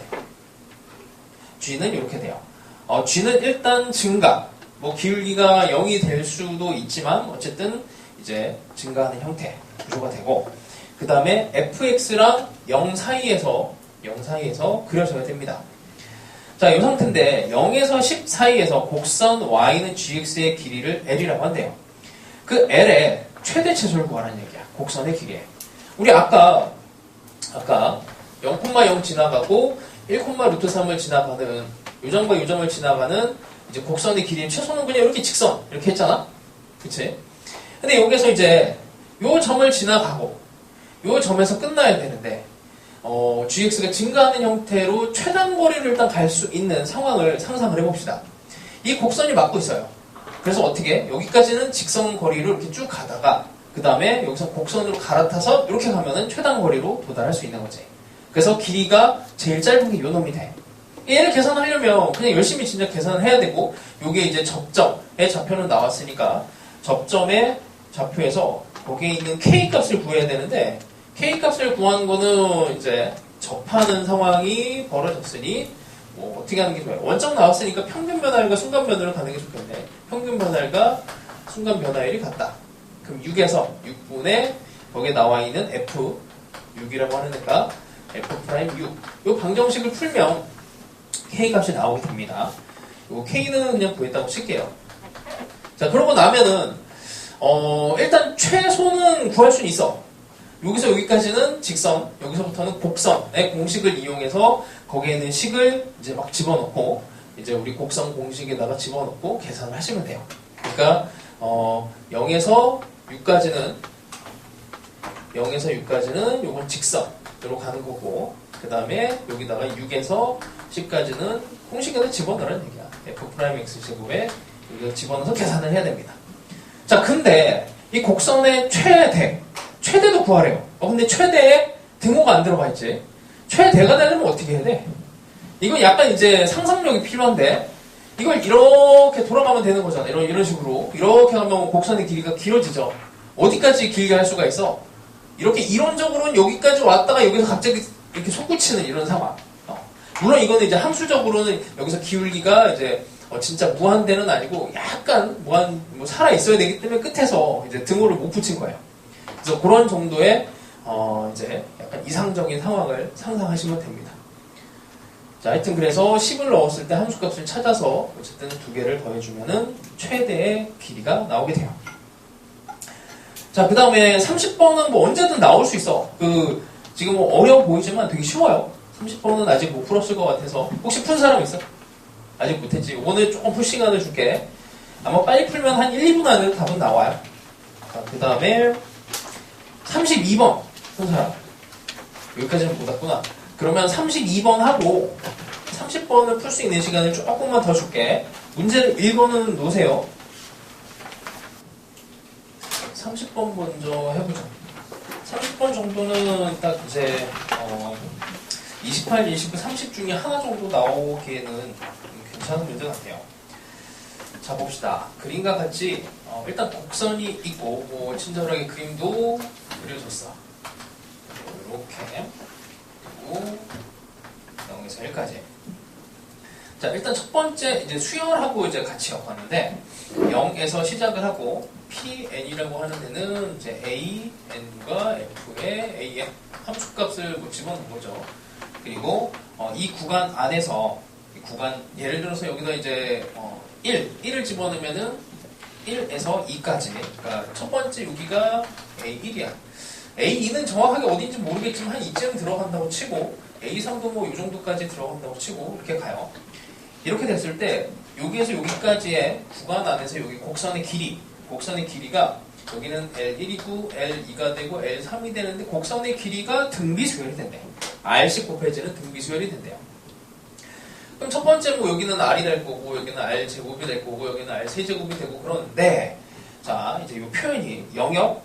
G는 이렇게 돼요. G는 일단 증가. 뭐 기울기가 0이 될 수도 있지만 어쨌든 이제 증가하는 형태 구조가 되고 그 다음에 fx랑 0 사이에서 그려져야 됩니다. 자, 이 상태인데 0에서 10 사이에서 곡선 y는 gx의 길이를 l이라고 한대요. 그 l의 최대 최소를 구하라는 얘기야. 곡선의 길이에. 우리 아까 0,0 지나가고 1,√3을 지나가는 요점과 요점을 지나가는 이제 곡선의 길이의 최소는 그냥 이렇게 직선 이렇게 했잖아. 그치? 근데 여기서 이제 요 점을 지나가고 요 점에서 끝나야 되는데 gx가 증가하는 형태로 최단 거리를 일단 갈 수 있는 상황을 상상을 해봅시다. 이 곡선이 맞고 있어요. 그래서 어떻게 여기까지는 직선 거리로 이렇게 쭉 가다가 그 다음에 여기서 곡선으로 갈아타서 이렇게 가면은 최단 거리로 도달할 수 있는 거지. 그래서 길이가 제일 짧은 게 요 놈이 돼. 얘를 계산하려면 그냥 열심히 진짜 계산을 해야 되고 요게 이제 접점의 좌표는 나왔으니까 접점의 좌표에서 거기에 있는 K값을 구해야 되는데 K값을 구하는 거는 이제 접하는 상황이 벌어졌으니 뭐 어떻게 하는 게 좋아요? 원점 나왔으니까 평균 변화율과 순간 변화율을 가는 게 좋겠네. 평균 변화율과 순간 변화율이 같다. 그럼 6에서 6분의 거기에 나와 있는 F 6이라고 하는 애가 F'6 이 방정식을 풀면 K값이 나오게 됩니다. 요 K는 그냥 구했다고 칠게요. 자, 그러고 나면은 일단 최소는 구할 수는 있어. 여기서 여기까지는 직선, 여기서부터는 곡선의 공식을 이용해서 거기에 있는 식을 이제 막 집어넣고 이제 우리 곡선 공식에다가 집어넣고 계산을 하시면 돼요. 그러니까 0에서 6까지는 요건 직선으로 가는 거고 그 다음에 여기다가 6에서 10까지는 공식에다 집어넣으라는 얘기야. F'X 제곱에 여기다 집어넣어서 계산을 해야 됩니다. 자, 근데 이 곡선의 최대도 구하래요. 근데 최대에 등호가 안 들어가 있지. 최대가 되려면 어떻게 해야 돼? 이건 약간 이제 상상력이 필요한데 이걸 이렇게 돌아가면 되는 거잖아. 이런 식으로 이렇게 하면 곡선의 길이가 길어지죠. 어디까지 길게 할 수가 있어? 이렇게 이론적으로는 여기까지 왔다가 여기서 갑자기 이렇게 솟구치는 이런 상황. 물론 이거는 이제 함수적으로는 여기서 기울기가 이제 진짜 무한대는 아니고 약간 살아 있어야 되기 때문에 끝에서 이제 등호를 못 붙인 거예요. 그래서 그런 정도의 이제 약간 이상적인 상황을 상상하시면 됩니다. 자, 하여튼 그래서 10을 넣었을 때 함수값을 찾아서 어쨌든 두 개를 더해주면은 최대의 길이가 나오게 돼요. 자, 그 다음에 30번은 뭐 언제든 나올 수 있어. 지금 뭐 어려워 보이지만 되게 쉬워요. 30번은 아직 못 풀었을 것 같아서. 혹시 푼 사람 있어? 아직 못했지. 오늘 조금 풀 시간을 줄게. 아마 빨리 풀면 한 1, 2분 안에 답은 나와요. 자, 그 다음에 32번 푼 사람. 여기까지는 못 왔구나. 그러면 32번 하고 30번을 풀 수 있는 시간을 조금만 더 줄게. 문제를 1번은 놓으세요. 30번 먼저 해보죠. 30번 정도는 딱 이제 28, 29, 30 중에 하나 정도 나오기에는 괜찮은 문제 같아요. 자, 봅시다. 그림과 같이 일단 곡선이 있고 뭐 친절하게 그림도 그려줬어. 이렇게 그리고 0에서 1까지. 자, 일단 첫 번째 이제 수열하고 이제 같이 엮었는데 0에서 시작을 하고 Pn이라고 하는 데는 이제 A, N과 F의 A의 함수값을 뭐 집어넣은 거죠. 그리고 이 구간 안에서 예를 들어서 여기다 이제 1을 집어넣으면은 1에서 2까지. 그러니까 첫 번째 여기가 A1이야. A2는 정확하게 어딘지 모르겠지만 한 이쯤 들어간다고 치고 A3도 뭐 이 정도까지 들어간다고 치고 이렇게 가요. 이렇게 됐을 때 여기에서 여기까지의 구간 안에서 여기 곡선의 길이가 여기는 L1이고 L2가 되고 L3이 되는데 곡선의 길이가 등비수열이 된대. R씩 곱해지는 등비수열이 된대요. 그럼 첫 번째 뭐 여기는 R이 될 거고 여기는 R 제곱이 될 거고 여기는 R 세제곱이 되고 그러는데 자 이제 이 표현이 영역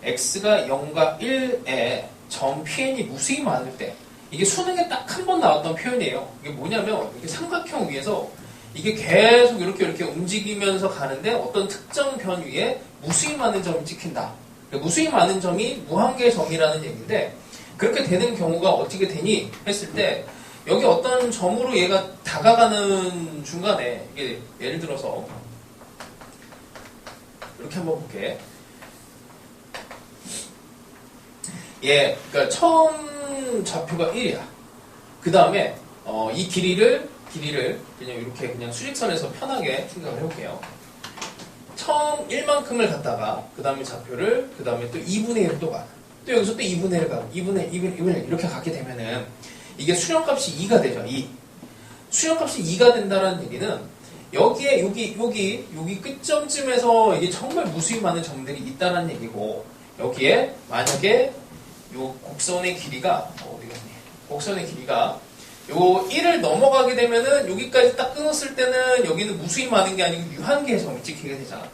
x가 0과 1에 점 Pn이 무수히 많을 때 이게 수능에 딱 한 번 나왔던 표현이에요. 이게 뭐냐면 이게 삼각형 위에서 이게 계속 이렇게 움직이면서 가는데 어떤 특정 변 위에 무수히 많은 점이 찍힌다. 무수히 많은 점이 무한계의 점이라는 얘기인데 그렇게 되는 경우가 어떻게 되니 했을 때 여기 어떤 점으로 얘가 다가가는 중간에 이게 예를 들어서 이렇게 한번 볼게. 그러니까 처음 좌표가 1이야. 그 다음에 이 길이를 그냥 이렇게 그냥 수직선에서 편하게 생각을 해볼게요. 처음 1만큼을 갖다가 그 다음에 좌표를 그 다음에 또 2분의 1을 또 가. 또 여기서 또 2분의 1을 가고 2분의 1 이렇게 가게 되면은 이게 수렴값이 2가 되죠. 2. 수렴값이 2가 된다는 얘기는 여기에 여기 끝점쯤에서 이게 정말 무수히 많은 점들이 있다는 얘기고 여기에 만약에 요 곡선의 길이가 어디 갔니? 곡선의 길이가 요 1을 넘어가게 되면은 여기까지 딱 끊었을 때는 여기는 무수히 많은 게 아니고 유한계의 점이 찍히게 되잖아.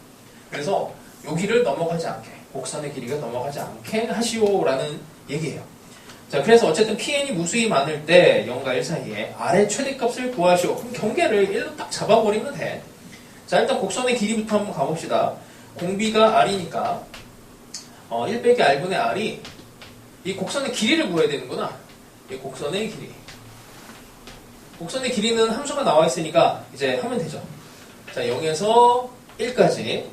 그래서 여기를 넘어가지 않게 곡선의 길이가 넘어가지 않게 하시오라는 얘기예요. 자, 그래서 어쨌든 PN이 무수히 많을 때 0과 1 사이에 아래 최대값을 구하시오. 그럼 경계를 1로 딱 잡아버리면 돼. 자, 일단 곡선의 길이부터 한번 가봅시다. 공비가 R이니까 1 빼기 R분의 R이 이 곡선의 길이를 구해야 되는구나. 이 곡선의 길이. 곡선의 길이는 함수가 나와 있으니까 이제 하면 되죠. 자, 0에서 1까지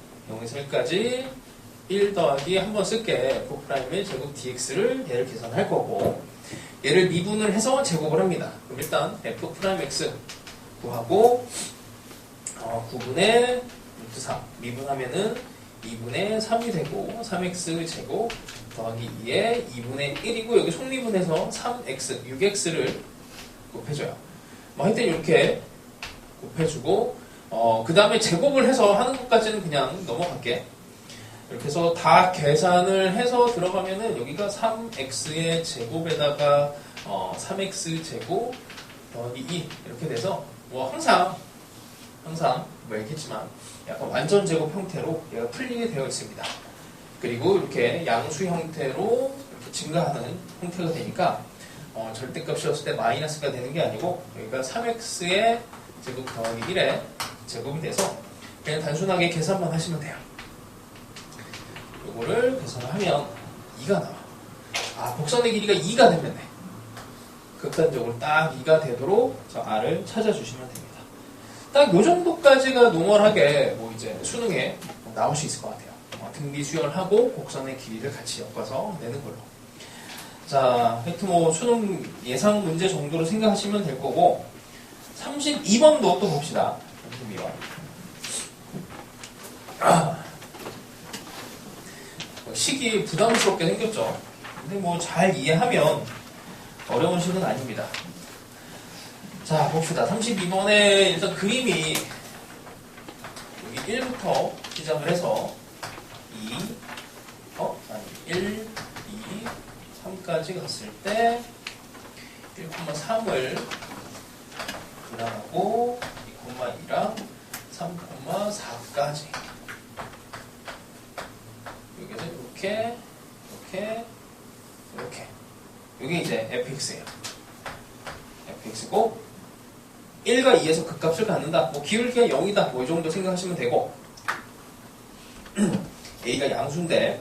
1 더하기 한번 쓸게 F'의 제곱 dx를 얘를 계산할 거고 얘를 미분을 해서 제곱을 합니다. 그럼 일단 F'X 구하고 9분의 루트 3 미분하면은 2분의 3이 되고 3x 제곱 더하기 2에 2분의 1이고 여기 속미분해서 3x, 6x를 곱해줘요. 하여튼 이렇게 곱해주고 그 다음에 제곱을 해서 하는 것까지는 그냥 넘어갈게. 이렇게 해서 다 계산을 해서 들어가면은 여기가 3x의 제곱에다가 3x 제곱 더하기 2 이렇게 돼서 뭐 항상 뭐 있겠지만 약간 완전 제곱 형태로 얘가 풀리게 되어 있습니다. 그리고 이렇게 양수 형태로 이렇게 증가하는 형태가 되니까 절대값이었을 때 마이너스가 되는 게 아니고 여기가 3x의 제곱 더하기 1의 제곱이 돼서 그냥 단순하게 계산만 하시면 돼요. 요거를 계산을 하면 2가 나와. 곡선의 길이가 2가 되면 돼. 극단적으로 딱 2가 되도록 저 R을 찾아주시면 됩니다. 딱 요 정도까지가 노멀하게 뭐 이제 수능에 나올 수 있을 것 같아요. 등비 수열하고 곡선의 길이를 같이 엮어서 내는 걸로. 자, 하여튼 뭐 수능 예상 문제 정도로 생각하시면 될 거고 32번도 또 봅시다. 32번. 식이 부담스럽게 생겼죠. 근데 뭐 잘 이해하면 어려운 식은 아닙니다. 자, 봅시다. 32번에 일단 그림이 여기 1부터 시작을 해서 1, 2, 3까지 갔을 때 1,3을 분할하고 2,2랑 3,4까지 여기서 이렇게 이게 이제 fx예요. fx고 1과 2에서 극값을 갖는다. 뭐 기울기가 0이다. 뭐 이 정도 생각하시면 되고 a가 양수인데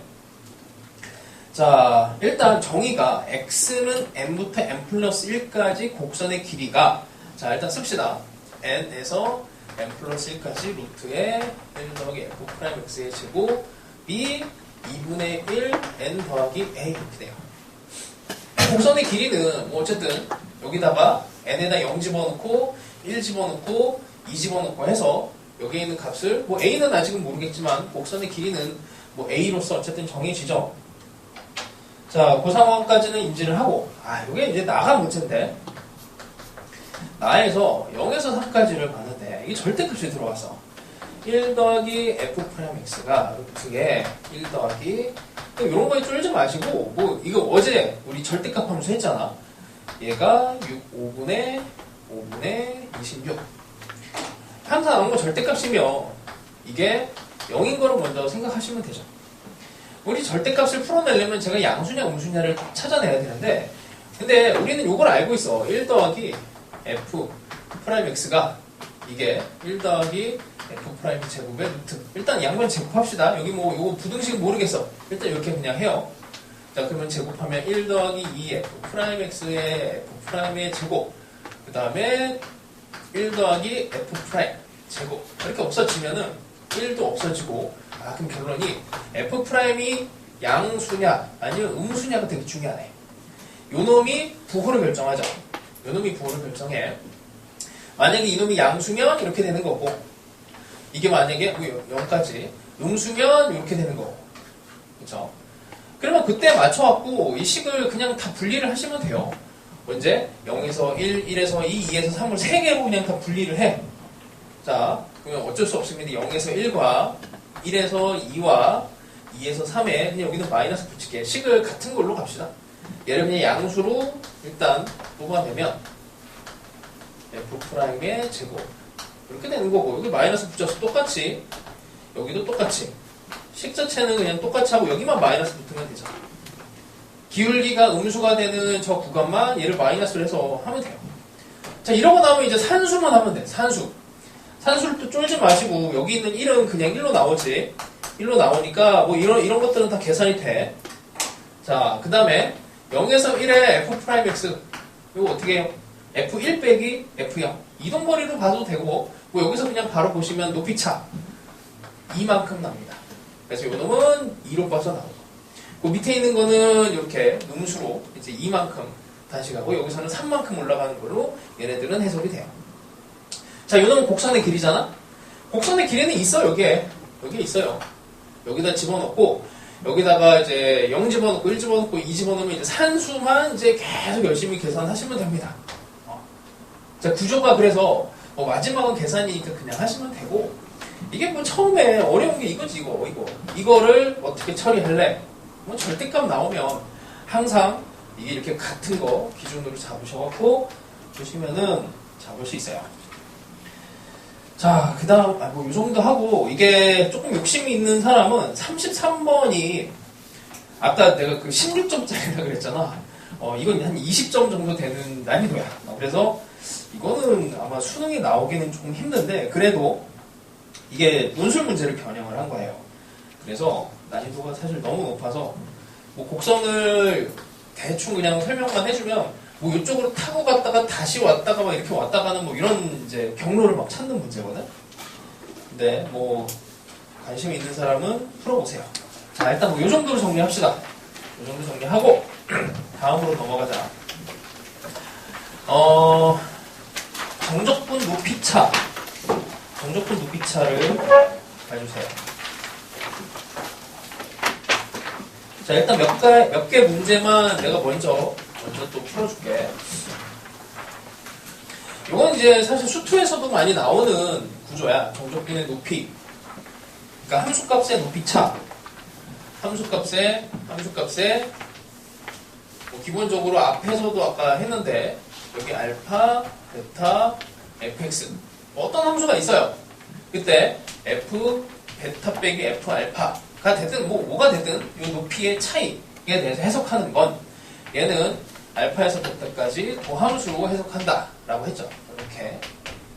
자, 일단 정의가 x는 n부터 n 플러스 1까지 곡선의 길이가 자, 일단 씁시다. n에서 n 플러스 1까지 루트에 1 더하기 f'x의 제곱 b 2분의 1 n 더하기 a 이렇게 돼요. 곡선의 길이는 뭐 어쨌든 여기다가 n에다 0 집어넣고 1 집어넣고 2 집어넣고 해서 여기에 있는 값을 뭐 a는 아직은 모르겠지만 곡선의 길이는 뭐 a로서 어쨌든 정해지죠. 자, 그 상황까지는 인지를 하고 이게 이제 나가 문제인데 나에서 0에서 3까지를 봤는데 이게 절대값이 들어왔어. 1 더하기 f'x가 루트에 1 더하기 이런 거에 쫄지 마시고 뭐 이거 어제 우리 절대값 함수 했잖아. 얘가 5분의 26 항상 이런 거 절대값이면 이게 0인 거를 먼저 생각하시면 되죠. 우리 절대값을 풀어내려면 제가 양수냐 음수냐를 찾아내야 되는데 근데 우리는 요걸 알고 있어. 1 더하기 f 프라임 x가 이게 1 더하기 f 프라임 제곱의 루트. 일단 양변 제곱합시다. 여기 뭐 요거 부등식 모르겠어. 일단 이렇게 그냥 해요. 자, 그러면 제곱하면 1 더하기 2f 프라임 x의 f 프라임의 제곱. 그 다음에 1 더하기 f 프라임 제곱. 이렇게 없어지면은 1도 없어지고, 아, 그럼 결론이 f 프라임이 양수냐 아니면 음수냐가 되게 중요하네. 요놈이 부호를 결정하죠. 요놈이 부호를 결정해. 만약에 이놈이 양수면 이렇게 되는 거고, 이게 만약에 0까지 음수면 이렇게 되는 거고, 그쵸? 그러면 그때 맞춰갖고 이 식을 그냥 다 분리를 하시면 돼요. 언제? 0에서 1, 1에서 2, 2에서 3을 3개로 그냥 다 분리를 해. 자, 그러면 어쩔 수 없습니다. 0에서 1과 1에서 2와 2에서 3에 그냥 여기는 마이너스 붙일게. 식을 같은 걸로 갑시다. 얘를 그냥 양수로 일단 뽑아내면 F'의 제곱 이렇게 되는 거고, 여기 마이너스 붙여서 똑같이 여기도 똑같이 식 자체는 그냥 똑같이 하고 여기만 마이너스 붙으면 되죠. 기울기가 음수가 되는 저 구간만 얘를 마이너스를 해서 하면 돼요. 자, 이러고 나면 이제 산수만 하면 돼. 산수를 또 쫄지 마시고, 여기 있는 1은 그냥 1로 나오지. 1로 나오니까 뭐 이런 것들은 다 계산이 돼. 자, 그 다음에 0에서 1의 F'X 이거 어떻게 해요? F1 빼기 F0 이동거리로 봐도 되고, 뭐 여기서 그냥 바로 보시면 높이차 이만큼 납니다. 그래서 요 놈은 2로 빠져 나오고, 그 밑에 있는 거는 이렇게 음수로 이제 2만큼 다시 가고, 여기서는 3만큼 올라가는 걸로 얘네들은 해석이 돼요. 자, 요 놈은 곡선의 길이잖아? 곡선의 길이는 있어, 여기에 있어요. 여기다 집어넣고, 여기다가 이제 0 집어넣고, 1 집어넣고, 2 집어넣으면 이제 산수만 이제 계속 열심히 계산하시면 됩니다. 자, 구조가 그래서 마지막은 계산이니까 그냥 하시면 되고, 이게 뭐 처음에 어려운 게 이거지, 이거를 어떻게 처리할래? 뭐 절대값 나오면 항상 이게 이렇게 같은 거 기준으로 잡으셔갖고 보시면은 잡을 수 있어요. 자, 그 다음, 뭐, 요 정도 하고, 이게 조금 욕심이 있는 사람은 33번이, 아까 내가 그 16점짜리라 그랬잖아. 이건 한 20점 정도 되는 난이도야. 그래서 이거는 아마 수능에 나오기는 조금 힘든데, 그래도 이게 논술 문제를 변형을 한 거예요. 그래서 난이도가 사실 너무 높아서, 뭐, 곡선을 대충 그냥 설명만 해주면, 뭐 이쪽으로 타고 갔다가 다시 왔다가 막 이렇게 왔다 가는 뭐 이런 이제 경로를 막 찾는 문제거든. 근데 뭐 관심 있는 사람은 풀어보세요. 자, 일단 뭐 이 정도로 정리합시다. 이 정도 정리하고 다음으로 넘어가자. 정적분 높이차. 정적분 높이차를 봐주세요. 자, 일단 몇 개 문제만 내가 먼저 또 풀어줄게. 이건 이제 사실 수투에서도 많이 나오는 구조야. 정적분의 높이. 그러니까 함수값의 높이차. 함수값의 뭐 기본적으로 앞에서도 아까 했는데 여기 알파, 베타, fx 어떤 함수가 있어요. 그때 f 베타 빼기 f 알파가 되든 뭐가 되든 이 높이의 차이에 대해서 해석하는 건 얘는 알파에서 베타까지 도함수로 해석한다 라고 했죠. 이렇게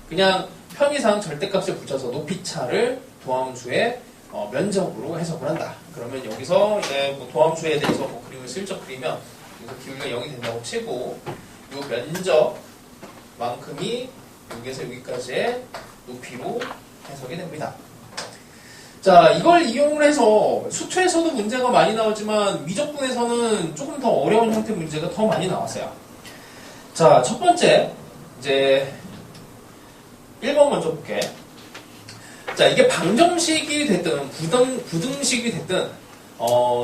그냥 편의상 절대값을 붙여서 높이차를 도함수의 면적으로 해석을 한다. 그러면 여기서 이제 뭐 도함수에 대해서 뭐 그림을 슬쩍 그리면 여기서 기울기가 0이 된다고 치고 이 면적만큼이 여기에서 여기까지의 높이로 해석이 됩니다. 자, 이걸 이용을 해서 수투에서도 문제가 많이 나오지만 미적분에서는 조금 더 어려운 형태 문제가 더 많이 나왔어요. 자, 첫 번째 이제 1번 먼저 볼게. 자, 이게 방정식이 됐든 부등식이 됐든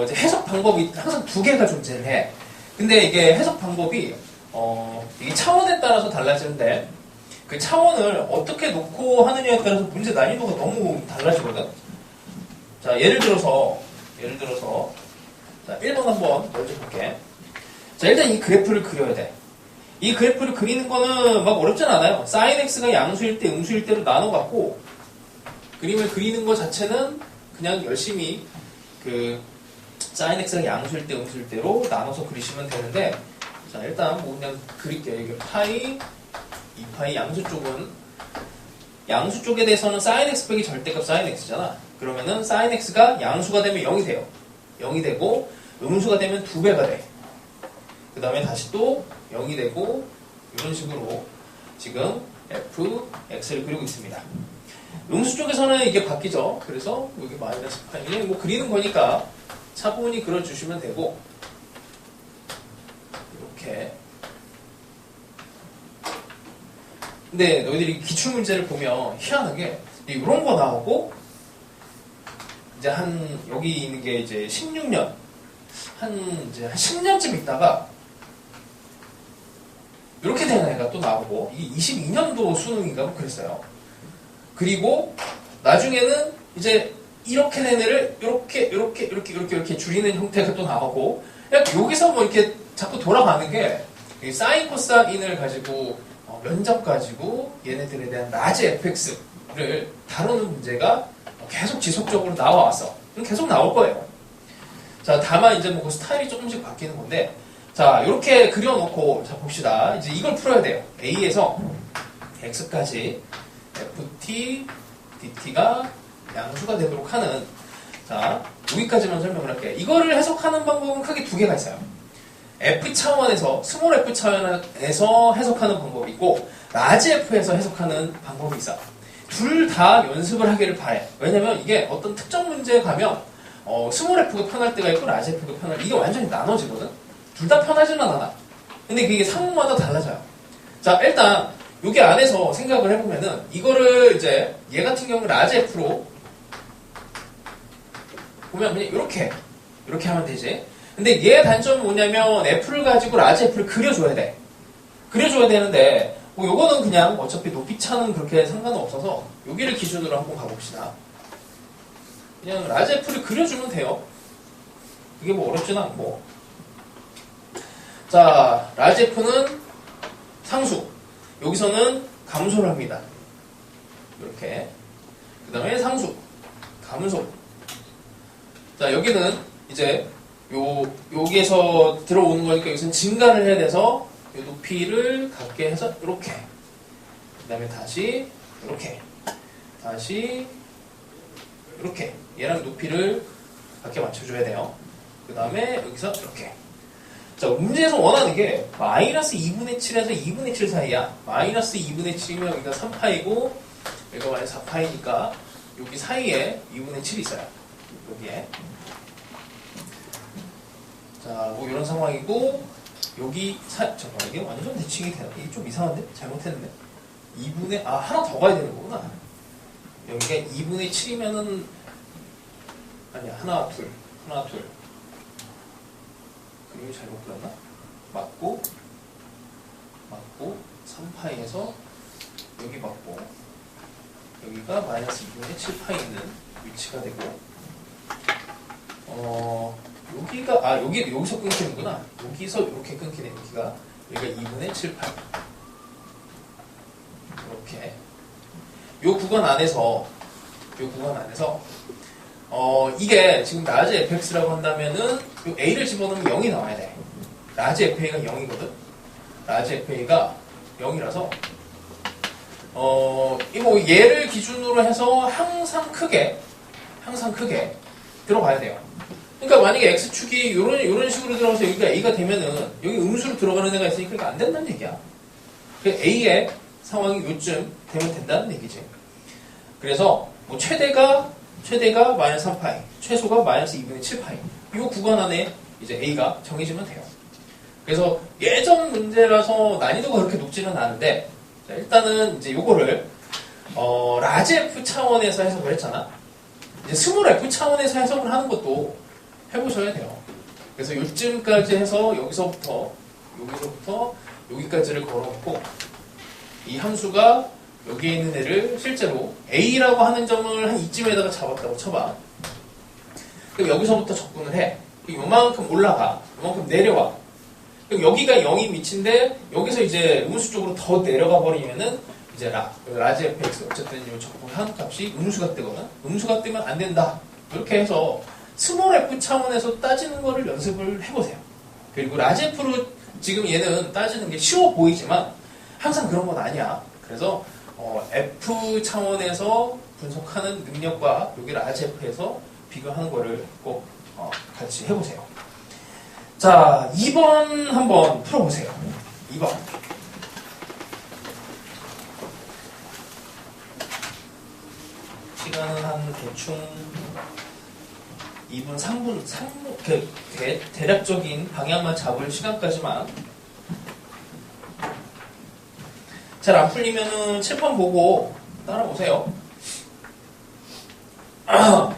이제 해석 방법이 항상 두 개가 존재를 해. 근데 이게 해석 방법이 이게 차원에 따라서 달라지는데 그 차원을 어떻게 놓고 하느냐에 따라서 문제 난이도가 너무 달라지거든. 자, 예를 들어서 자, 1번 한번 먼저 볼게. 자, 일단 이 그래프를 그려야 돼. 이 그래프를 그리는 거는 막 어렵진 않아요. sin x가 양수일 때 음수일 때로 나눠갖고 그림을 그리는 것 자체는 그냥 열심히 그 sin x가 양수일 때 음수일 때로 나눠서 그리시면 되는데, 자, 일단 뭐 그냥 그릴게요. 이게 파이, 2파이 양수 쪽에 대해서는 sin x 빼기 절대값 sin x잖아. 그러면은 sin x가 양수가 되면 0이 돼요. 0이 되고 음수가 되면 2배가 돼. 그 다음에 다시 또 0이 되고 이런 식으로 지금 f, x를 그리고 있습니다. 음수 쪽에서는 이게 바뀌죠. 그래서 여기 마이너스 파이, 뭐 그리는 거니까 차분히 그려주시면 되고, 이렇게. 근데 너희들이 기출문제를 보면 희한하게 이런 거 나오고, 이제 여기 있는 게 이제 16년, 이제 한 10년쯤 있다가, 이렇게 되는 애가 또 나오고, 이게 22년도 수능인가 뭐 그랬어요. 그리고 나중에는 이제 이렇게 된 애를 이렇게 줄이는 형태가 또 나오고, 여기서 뭐 이렇게 자꾸 돌아가는 게 사인 코사인을 가지고 면접 가지고 얘네들에 대한 라지 fx를 다루는 문제가 계속 지속적으로 나와왔어. 계속 나올 거예요. 자, 다만 이제 뭐 그 스타일이 조금씩 바뀌는 건데, 자, 이렇게 그려놓고 자 봅시다. 이제 이걸 풀어야 돼요. A에서 x까지 ft, dt가 양수가 되도록 하는, 자, 여기까지만 설명을 할게요. 이거를 해석하는 방법은 크게 두 개가 있어요. F 차원에서, 스몰 F 차원에서 해석하는 방법이 있고, 라지 F에서 해석하는 방법이 있어. 둘 다 연습을 하기를 바래. 왜냐면 이게 어떤 특정 문제에 가면, 스몰 F가 편할 때가 있고, 라지 F가 편할, 이게 완전히 나눠지거든? 둘 다 편하지는 않아. 근데 그게 상황마다 달라져요. 자, 일단, 여기 안에서 생각을 해보면은, 이거를 이제, 얘 같은 경우는 라지 F로, 보면 그냥 이렇게 하면 되지. 근데 얘 단점은 뭐냐면, F를 가지고 라지 F를 그려줘야 돼. 그려줘야 되는데, 뭐 요거는 그냥 어차피 높이 차는 그렇게 상관은 없어서, 여기를 기준으로 한번 가봅시다. 그냥 라지 F를 그려주면 돼요. 이게 뭐 어렵진 않고. 자, 라지 F는 상수. 여기서는 감소를 합니다. 이렇게. 그 다음에 상수, 감소. 자, 여기는 이제 여기에서 들어오는 거니까 여기서는 증가를 해야 돼서 이 높이를 갖게 해서 이렇게. 그 다음에 다시 이렇게. 다시 이렇게. 얘랑 높이를 갖게 맞춰줘야 돼요. 그 다음에 여기서 이렇게. 자, 문제에서 원하는 게 마이너스 2분의 7에서 2분의 7 사이야. 마이너스 2분의 7이면 여기가 3파이고 여기가 마이너스 4파이니까 여기 사이에 2분의 7이 있어요. 여기에. 자, 뭐 이런 상황이고 잠깐만, 이게 완전 대칭이 되나? 이게 좀 이상한데? 잘못했는데? 2분의, 하나 더 가야 되는 거구나. 여기가 2분의 7이면은 아니야, 하나, 둘. 그림이 잘못 그렸나? 맞고 3파이에서 여기 맞고 여기가 마이너스 2분의 7파이 있는 위치가 되고 여기가 여기서 끊기는구나. 여기서 이렇게 끊기네. 여기가 2분의 7파이 이렇게 요 구간 안에서 이게 지금 라지 fx라고 한다면은 요 a를 집어넣으면 0이 나와야 돼. 라지 fa가 0이거든. 라지 fa가 0이라서 이거 얘를 기준으로 해서 항상 크게 들어가야 돼요. 그러니까 만약에 x축이 요런 식으로 들어가서 여기가 a가 되면은 여기 음수로 들어가는 애가 있으니까 그게 안 된다는 얘기야. a의 상황이 요쯤 되면 된다는 얘기지. 그래서 뭐 최대가 마이너스 3파이, 최소가 마이너스 2분의 7파이. 이 구간 안에 이제 A가 정해지면 돼요. 그래서 예전 문제라서 난이도가 그렇게 높지는 않은데, 자, 일단은 이제 요거를, 라지 F 차원에서 해석을 했잖아. 이제 스몰 F 차원에서 해석을 하는 것도 해보셔야 돼요. 그래서 요쯤까지 해서 여기서부터 여기까지를 걸어놓고, 이 함수가 여기에 있는 애를 실제로 A라고 하는 점을 한 이쯤에다가 잡았다고 쳐봐. 그럼 여기서부터 접근을 해. 요만큼 올라가. 요만큼 내려와. 그럼 여기가 0인 위치인데 여기서 이제 음수 쪽으로 더 내려가 버리면은 이제 라지 fx 어쨌든 이 적분하는 값이 음수가 뜨거든. 음수가 뜨면 안 된다. 이렇게 해서 스몰 f 차원에서 따지는 거를 연습을 해보세요. 그리고 라지 f로 지금 얘는 따지는 게 쉬워 보이지만 항상 그런 건 아니야. 그래서 F 차원에서 분석하는 능력과 여기를 RGF에서 비교하는 거를 꼭 같이 해보세요. 자, 2번 한번 풀어보세요. 2번. 시간은 한 대충 2분, 3분, 대략적인 방향만 잡을 시간까지만. 잘 안 풀리면은 칠판 보고 따라오세요. 약간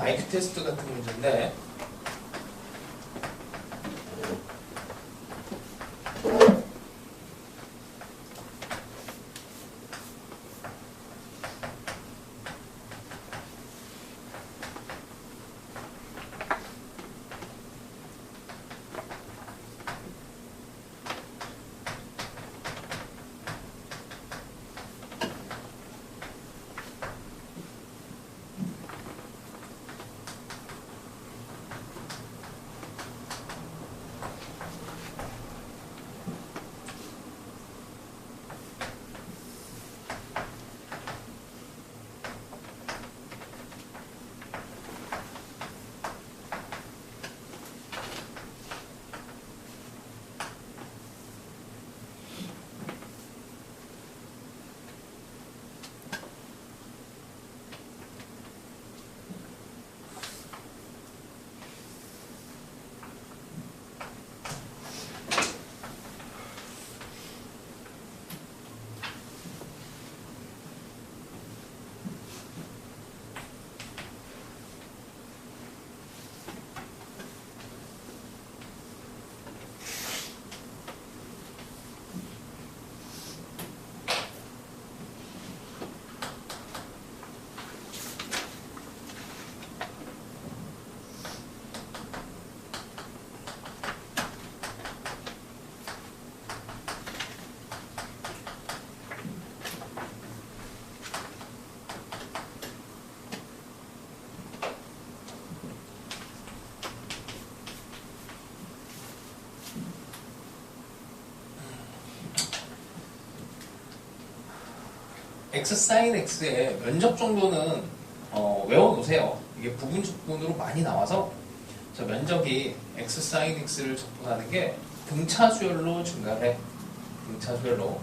IQ 테스트 같은 문제인데. X sin X의 면적 정도는 외워놓으세요. 이게 부분적분으로 많이 나와서 저 면적이 X sin X를 적분하는 게 등차수열로 증가해. 등차수열로.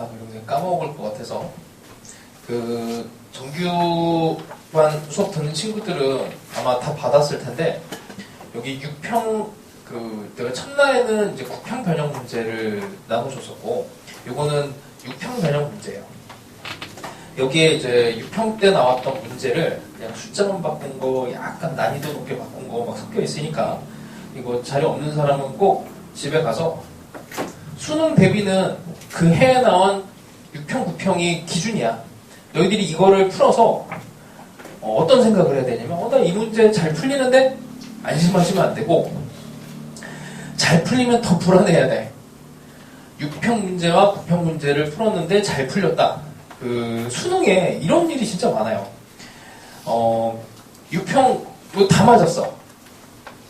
그리고 이제 까먹을 것 같아서 정규반 수업 듣는 친구들은 아마 다 받았을 텐데 여기 6평 내가 첫날에는 이제 9평 변형 문제를 나눠줬었고 요거는 6평 변형 문제예요. 여기에 이제 6평 때 나왔던 문제를 그냥 숫자만 바꾼 거 약간 난이도 높게 바꾼 거 막 섞여 있으니까 이거 자리 없는 사람은 꼭 집에 가서 수능 대비는 그 해에 나온 6평, 9평이 기준이야. 너희들이 이거를 풀어서 어떤 생각을 해야 되냐면 나 이 문제 잘 풀리는데? 안심하시면 안 되고 잘 풀리면 더 불안해야 돼. 6평 문제와 9평 문제를 풀었는데 잘 풀렸다. 수능에 이런 일이 진짜 많아요. 6평도 다 맞았어.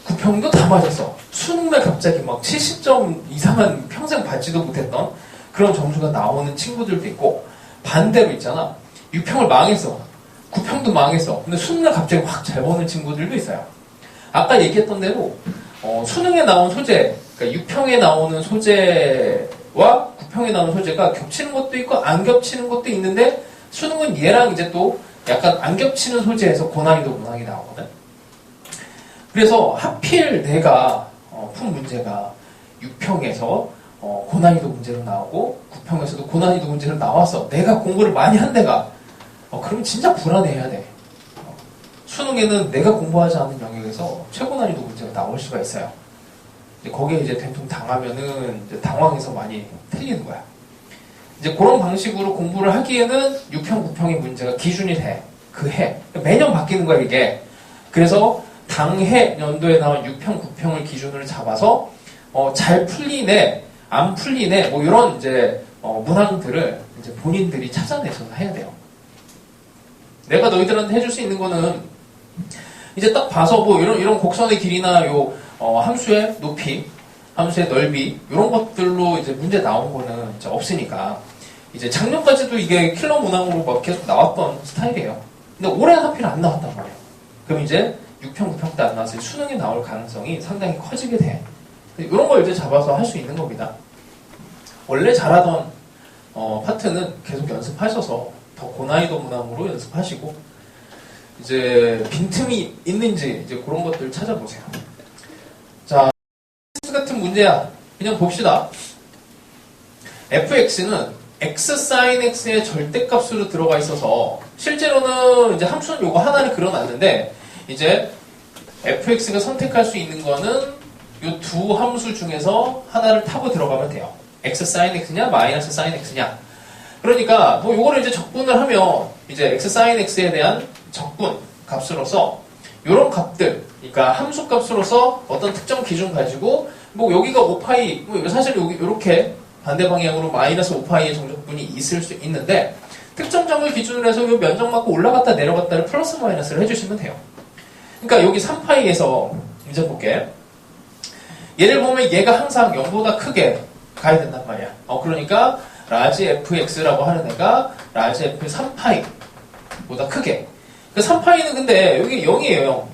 9평도 다 맞았어. 수능날 갑자기 막 70점 이상은 평생 받지도 못했던 그런 점수가 나오는 친구들도 있고 반대로 있잖아. 6평을 망했어. 9평도 망했어. 근데 수능을 갑자기 확 잘 보는 친구들도 있어요. 아까 얘기했던 대로 수능에 나온 소재, 그러니까 6평에 나오는 소재와 9평에 나오는 소재가 겹치는 것도 있고 안 겹치는 것도 있는데 수능은 얘랑 이제 또 약간 안 겹치는 소재에서 고난이도 문항이 나오거든. 그래서 하필 내가 푼 문제가 6평에서 고난이도 문제로 나오고 9평에서도 고난이도 문제로 나와서 내가 공부를 많이 한 데가 그러면 진짜 불안해야 돼. 수능에는 내가 공부하지 않은 영역에서 최고난이도 문제가 나올 수가 있어요. 거기에 이제 된통 당하면은 이제 당황해서 많이 틀리는 거야. 이제 그런 방식으로 공부를 하기에는 6평, 9평의 문제가 기준이 돼. 그 해. 매년 바뀌는 거야, 이게. 그래서 당해 연도에 나온 6평, 9평을 기준으로 잡아서 잘 풀리네, 안 풀리네, 뭐 이런 이제 문항들을 이제 본인들이 찾아내서 해야 돼요. 내가 너희들한테 해줄 수 있는 거는 이제 딱 봐서 뭐 이런 곡선의 길이나 요 함수의 높이, 함수의 넓이 이런 것들로 이제 문제 나온 거는 이제 없으니까 이제 작년까지도 이게 킬러 문항으로 막 계속 나왔던 스타일이에요. 근데 올해는 하필 안 나왔단 말이에요. 그럼 이제 6평, 9평 때 안 나왔을 때 수능에 나올 가능성이 상당히 커지게 돼. 이런 걸 이제 잡아서 할 수 있는 겁니다. 원래 잘하던 파트는 계속 연습하셔서 더 고난이도 문항으로 연습하시고 이제 빈틈이 있는지 이제 그런 것들 찾아보세요. 자, 같은 문제야. 그냥 봅시다. fx는 x sin x의 절대값으로 들어가 있어서 실제로는 이제 함수는 요거 하나를 그려놨는데 이제 fx가 선택할 수 있는 거는 요 두 함수 중에서 하나를 타고 들어가면 돼요. x sin x냐 마이너스 sin x냐. 그러니까 뭐 요거를 이제 적분을 하면 이제 x sin x에 대한 적분 값으로서 요런 값들, 그러니까 함수 값으로서 어떤 특정 기준 가지고 뭐 여기가 5파이, 뭐 사실 여기 이렇게 반대 방향으로 마이너스 5파이의 정적분이 있을 수 있는데 특정 점을 기준으로 해서 요 면적 맞고 올라갔다 내려갔다를 플러스 마이너스를 해주시면 돼요. 그러니까 여기 3파이에서 이제 볼게. 얘를 보면 얘가 항상 0보다 크게 가야 된단 말이야. 그러니까 라지 fx라고 하는 애가 라지 f 3파이보다 크게. 그 3파이는 근데 여기 0이에요. 0.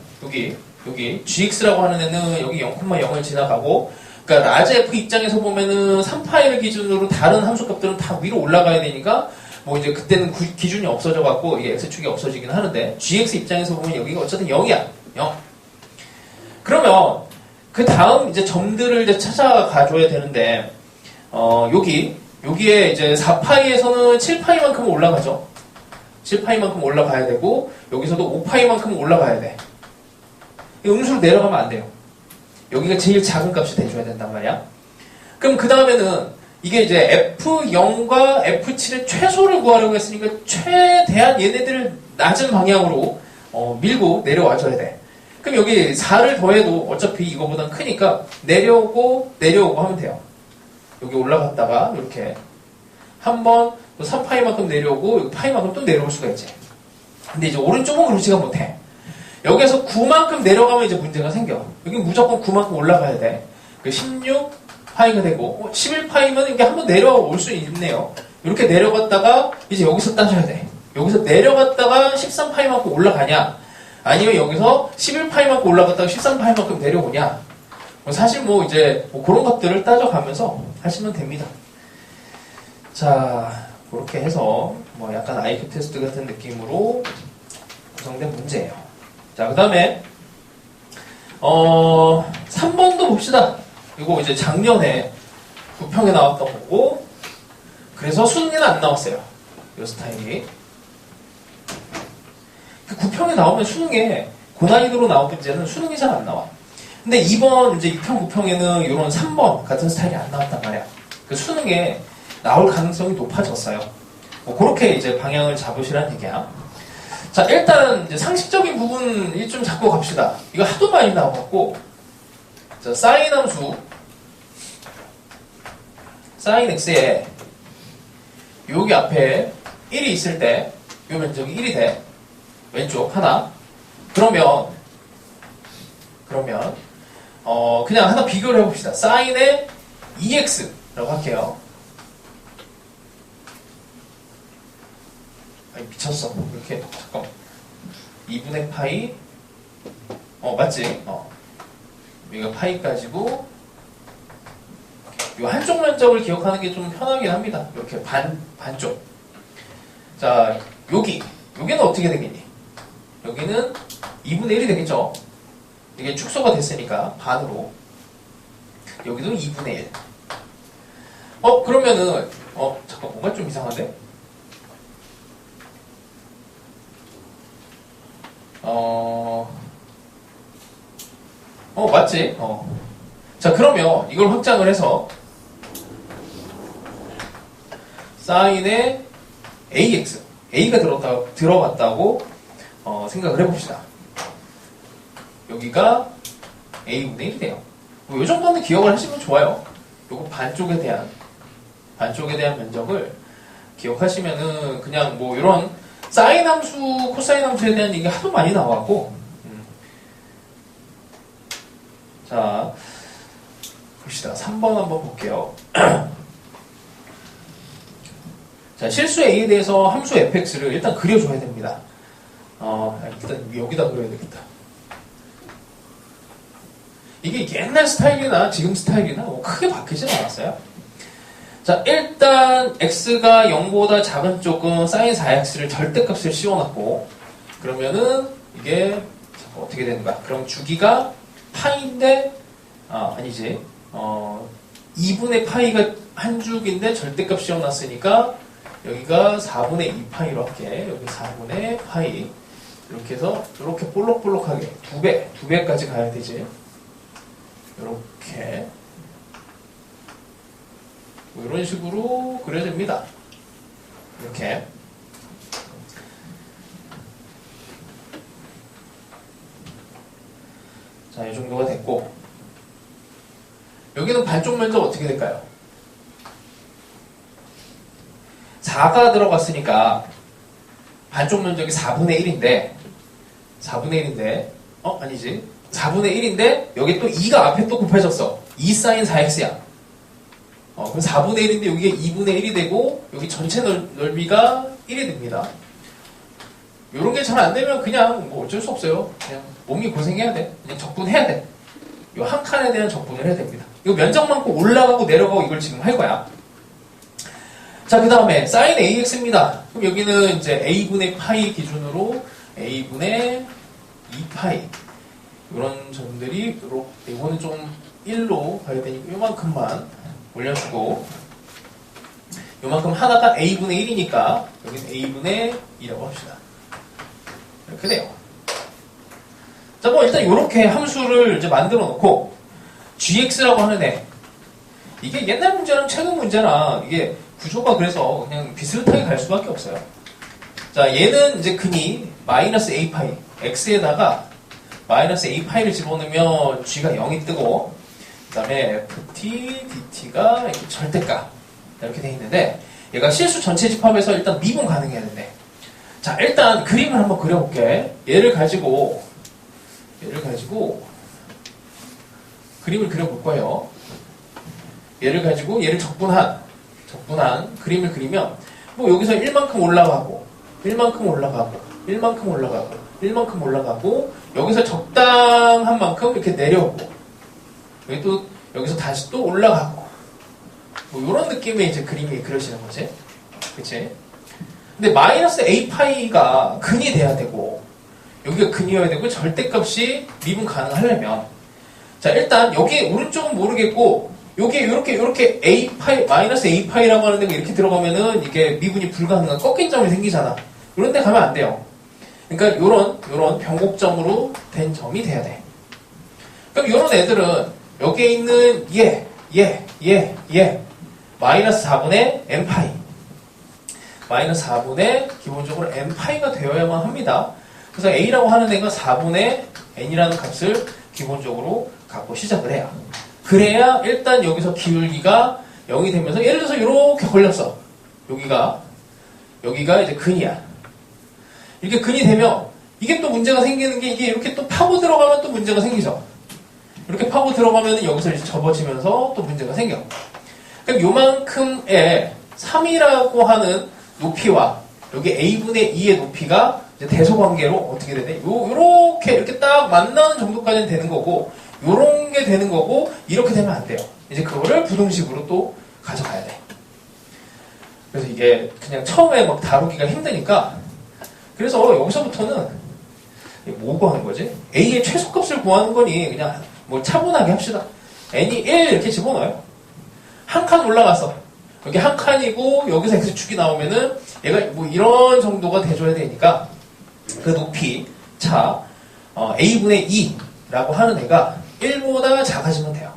여기 gx라고 하는 애는 여기 0,0을 지나가고, 그러니까 라지 f 입장에서 보면은 3파이를 기준으로 다른 함수값들은 다 위로 올라가야 되니까 뭐 이제 그때는 기준이 없어져 갖고 이게 x축이 없어지긴 하는데 gx 입장에서 보면 여기가 어쨌든 0이야. 0. 그러면 그 다음 이제 점들을 이제 찾아가줘야 되는데 여기에 이제 4파이에서는 7파이만큼 올라가죠. 7파이만큼 올라가야 되고 여기서도 5파이만큼 올라가야 돼. 음수로 내려가면 안 돼요. 여기가 제일 작은 값이 돼줘야 된단 말이야. 그럼 그 다음에는 이게 이제 F0과 F7의 최소를 구하려고 했으니까 최대한 얘네들을 낮은 방향으로 밀고 내려와줘야 돼. 그럼 여기 4를 더해도 어차피 이거보단 크니까 내려오고 하면 돼요. 여기 올라갔다가 이렇게 한번 3파이만큼 내려오고 여기 파이만큼 또 내려올 수가 있지. 근데 이제 오른쪽은 그렇지가 못해. 여기에서 9만큼 내려가면 이제 문제가 생겨. 여기 무조건 9만큼 올라가야 돼. 16파이가 되고 11파이면 이게 한번 내려올 수 있네요. 이렇게 내려갔다가 이제 여기서 따져야 돼. 여기서 내려갔다가 13파이만큼 올라가냐, 아니면 여기서 11파이만큼 올라갔다가 13파이만큼 내려오냐. 사실 뭐 이제 뭐 그런 것들을 따져가면서 하시면 됩니다. 자, 그렇게 해서 뭐 약간 IQ 테스트 같은 느낌으로 구성된 문제예요. 자, 그 다음에 3번도 봅시다. 이거 이제 작년에 9평에 나왔던 거고, 그래서 수능에는 안 나왔어요. 이 스타일이. 9평에 나오면 수능에 고난이도로 나온 문제는 수능이 잘 안 나와. 근데 이번 이제 6평, 9평에는 이런 3번 같은 스타일이 안 나왔단 말이야. 그 수능에 나올 가능성이 높아졌어요. 뭐 그렇게 이제 방향을 잡으시라는 얘기야. 자, 일단 이제 상식적인 부분 좀 잡고 갑시다. 이거 하도 많이 나와갖고, 자, 사인 함수, 사인 x에 여기 앞에 1이 있을 때, 요 면적이 1이 돼. 왼쪽 하나. 그러면 그냥 하나 비교를 해봅시다. 사인의 2x라고 할게요. 아니, 미쳤어. 이렇게, 잠깐만. 2분의 파이, 맞지? 여기가 파이까지고, 이 한쪽 면적을 기억하는 게 좀 편하긴 합니다. 이렇게 반쪽. 자, 여기는 어떻게 되겠니? 여기는 2분의 1이 되겠죠? 이게 축소가 됐으니까, 반으로. 여기도 2분의 1. 그러면은, 잠깐, 뭔가 좀 이상한데? 맞지? 자, 그러면 이걸 확장을 해서, 사인의 AX, A가 들어갔다고, 생각을 해봅시다. 여기가 A분의 1이 돼요. 이 정도는 기억을 하시면 좋아요. 요거 반쪽에 대한 면적을 기억하시면은 그냥 뭐 이런 사인 함수, 코사인 함수에 대한 얘기 하도 많이 나왔고, 자, 봅시다. 3번 한번 볼게요. 자, 실수 A에 대해서 함수 fx를 일단 그려줘야 됩니다. 일단 여기다 그려야 되겠다. 이게 옛날 스타일이나 지금 스타일이나 뭐 크게 바뀌진 않았어요. 자, 일단 x가 0보다 작은 쪽은 sin 4x를 절대값을 씌워놨고, 그러면은 이게 어떻게 되는 거야? 그럼 주기가 파이인데, 아니지. 2분의 파이가 한 죽인데 절대값 씌워놨으니까 여기가 4분의 2파이로 할게. 여기 4분의 파이. 이렇게 해서 이렇게 볼록볼록하게 두 배까지 가야 되지. 이렇게 뭐 이런 식으로 그려야 됩니다. 이렇게. 자, 이 정도가 됐고, 여기는 반쪽 면적 어떻게 될까요? 4가 들어갔으니까 반쪽 면적이 4분의 1인데 아니지. 4분의 1인데 여기 또 2가 앞에 또 곱해졌어. 2 sin 4x야. 그럼 4분의 1인데 여기가 2분의 1이 되고 여기 전체 넓이가 1이 됩니다. 요런 게 잘 안 되면 그냥 뭐 어쩔 수 없어요. 그냥 몸이 고생해야 돼. 그냥 적분해야 돼. 요 한 칸에 대한 적분을 해야 됩니다. 이거 면적만큼 올라가고 내려가고 이걸 지금 할 거야. 자, 그 다음에 sin AX입니다. 그럼 여기는 이제 A분의 파이 기준으로 A분의 2파이. 이런 점들이, 이거는 좀 1로 가야 되니까 요만큼만 올려주고, 요만큼 하나가 A분의 1이니까 여기는 A분의 2라고 합시다. 이렇게 돼요. 자, 뭐 일단 이렇게 함수를 이제 만들어 놓고, gx라고 하는 애. 이게 옛날 문제랑 최근 문제랑 이게 구조가 그래서 그냥 비슷하게 갈 수밖에 없어요. 자, 얘는 이제 근이 마이너스 a파이, x에다가 마이너스 a파이를 집어넣으면 g가 0이 뜨고, 그 다음에 ft, dt가 이렇게 절대값. 이렇게 돼 있는데, 얘가 실수 전체 집합에서 일단 미분 가능해야 된대. 자, 일단 그림을 한번 그려볼게. 얘를 가지고 그림을 그려볼 거예요. 얘를 가지고 얘를 적분한 그림을 그리면 뭐 여기서 1만큼 올라가고 1만큼 올라가고 1만큼 올라가고 1만큼 올라가고 여기서 적당한 만큼 이렇게 내려오고 여기 또 여기서 다시 또 올라가고 뭐 이런 느낌의 이제 그림이 그려지는 거지. 그치? 근데 마이너스 a파이가 근이 돼야 되고 여기가 근이어야 되고 절대값이 미분 가능하려면 자, 일단 여기 오른쪽은 모르겠고 여기 이렇게 a파이 마이너스 a파이라고 하는 데가 이렇게 들어가면은 이게 미분이 불가능한 꺾인 점이 생기잖아. 이런 데 가면 안 돼요. 그러니까 요런 변곡점으로 된 점이 돼야 돼. 그럼 요런 애들은 여기에 있는 얘 마이너스 4분의 n파이 마이너스 4분의 기본적으로 n파이가 되어야만 합니다. 그래서 a라고 하는 애가 4분의 n이라는 값을 기본적으로 갖고 시작을 해요. 그래야 일단 여기서 기울기가 0이 되면서 예를 들어서 이렇게 걸렸어. 여기가 이제 근이야. 이렇게 근이 되면 이게 또 문제가 생기는 게 이게 이렇게 또 파고 들어가면 또 문제가 생기죠. 이렇게 파고 들어가면 여기서 이제 접어지면서 또 문제가 생겨. 그럼 요만큼의 3이라고 하는 높이와 여기 a분의 2의 높이가 이제 대소관계로 어떻게 되네? 요렇게 이렇게 딱 만나는 정도까지는 되는 거고, 요런 게 되는 거고, 이렇게 되면 안 돼요. 이제 그거를 부등식으로 또 가져가야 돼. 그래서 이게 그냥 처음에 막 다루기가 힘드니까, 그래서 여기서부터는 뭐 구하는 거지? a의 최소값을 구하는 거니 그냥 뭐 차분하게 합시다. n이 1 이렇게 집어넣어요. 한 칸 올라가서 여기 한 칸이고 여기서 x축이 나오면은 얘가 뭐 이런 정도가 돼줘야 되니까 그 높이 차 a분의 2라고 하는 애가 1보다 작아지면 돼요.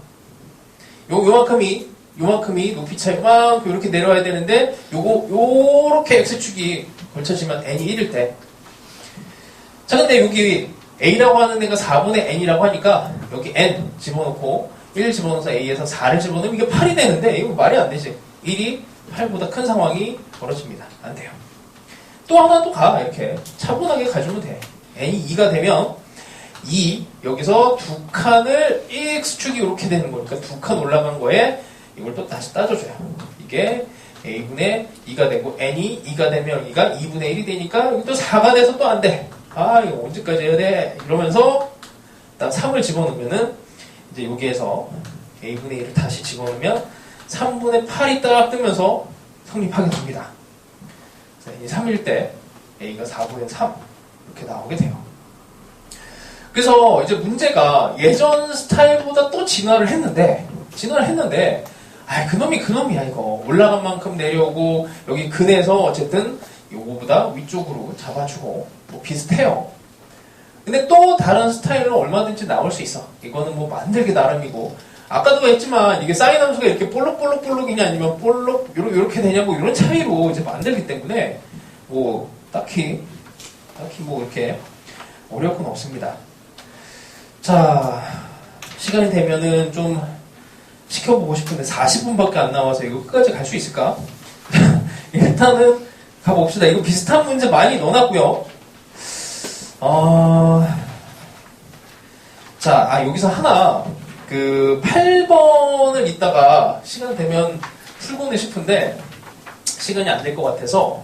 요만큼이 높이 차 요만큼 이렇게 내려와야 되는데 요렇게 x축이 걸쳐지면 n이 1일 때. 자, 근데 여기 a라고 하는 애가 4분의 n이라고 하니까 여기 n 집어넣고 1 집어넣어서 a에서 4를 집어넣으면 이게 8이 되는데 이거 말이 안 되지. 1이 8보다 큰 상황이 벌어집니다. 안 돼요. 또 하나 또 가. 이렇게 차분하게 가주면 돼. n이 2가 되면 2 여기서 두 칸을 x축이 이렇게 되는 거니까 두 칸 올라간 거에 이걸 또 다시 따져줘요. 이게 a분의 2가 되고 n이 2가 되면 2가 2분의 1이 되니까 여기 또 4가 돼서 또 안 돼. 아 이거 언제까지 해야 돼? 이러면서 딱 3을 집어넣으면은 이제 여기에서 a분의 1을 다시 집어넣으면 3분의 8이 딱 뜨면서 성립하게 됩니다. 3일 때 a가 4분의 3 이렇게 나오게 돼요. 그래서 이제 문제가 예전 스타일보다 또 진화를 했는데 그놈이야 이거. 올라간 만큼 내려오고 여기 근에서 어쨌든 요거보다 위쪽으로 잡아주고 뭐 비슷해요. 근데 또 다른 스타일로 얼마든지 나올 수 있어. 이거는 뭐 만들기 나름이고, 아까도 했지만 이게 사인 함수가 이렇게 볼록볼록이냐 아니면 볼록 요렇게 되냐고 이런 차이로 이제 만들기 때문에 뭐 딱히 뭐 이렇게 어려울 건 없습니다. 자, 시간이 되면은 좀 시켜보고 싶은데 40분밖에 안 나와서 이거 끝까지 갈 수 있을까? 일단은 가봅시다. 이거 비슷한 문제 많이 넣어놨고요. 자, 여기서 하나, 8번을 이따가 시간 되면 풀고는 싶은데, 시간이 안 될 것 같아서,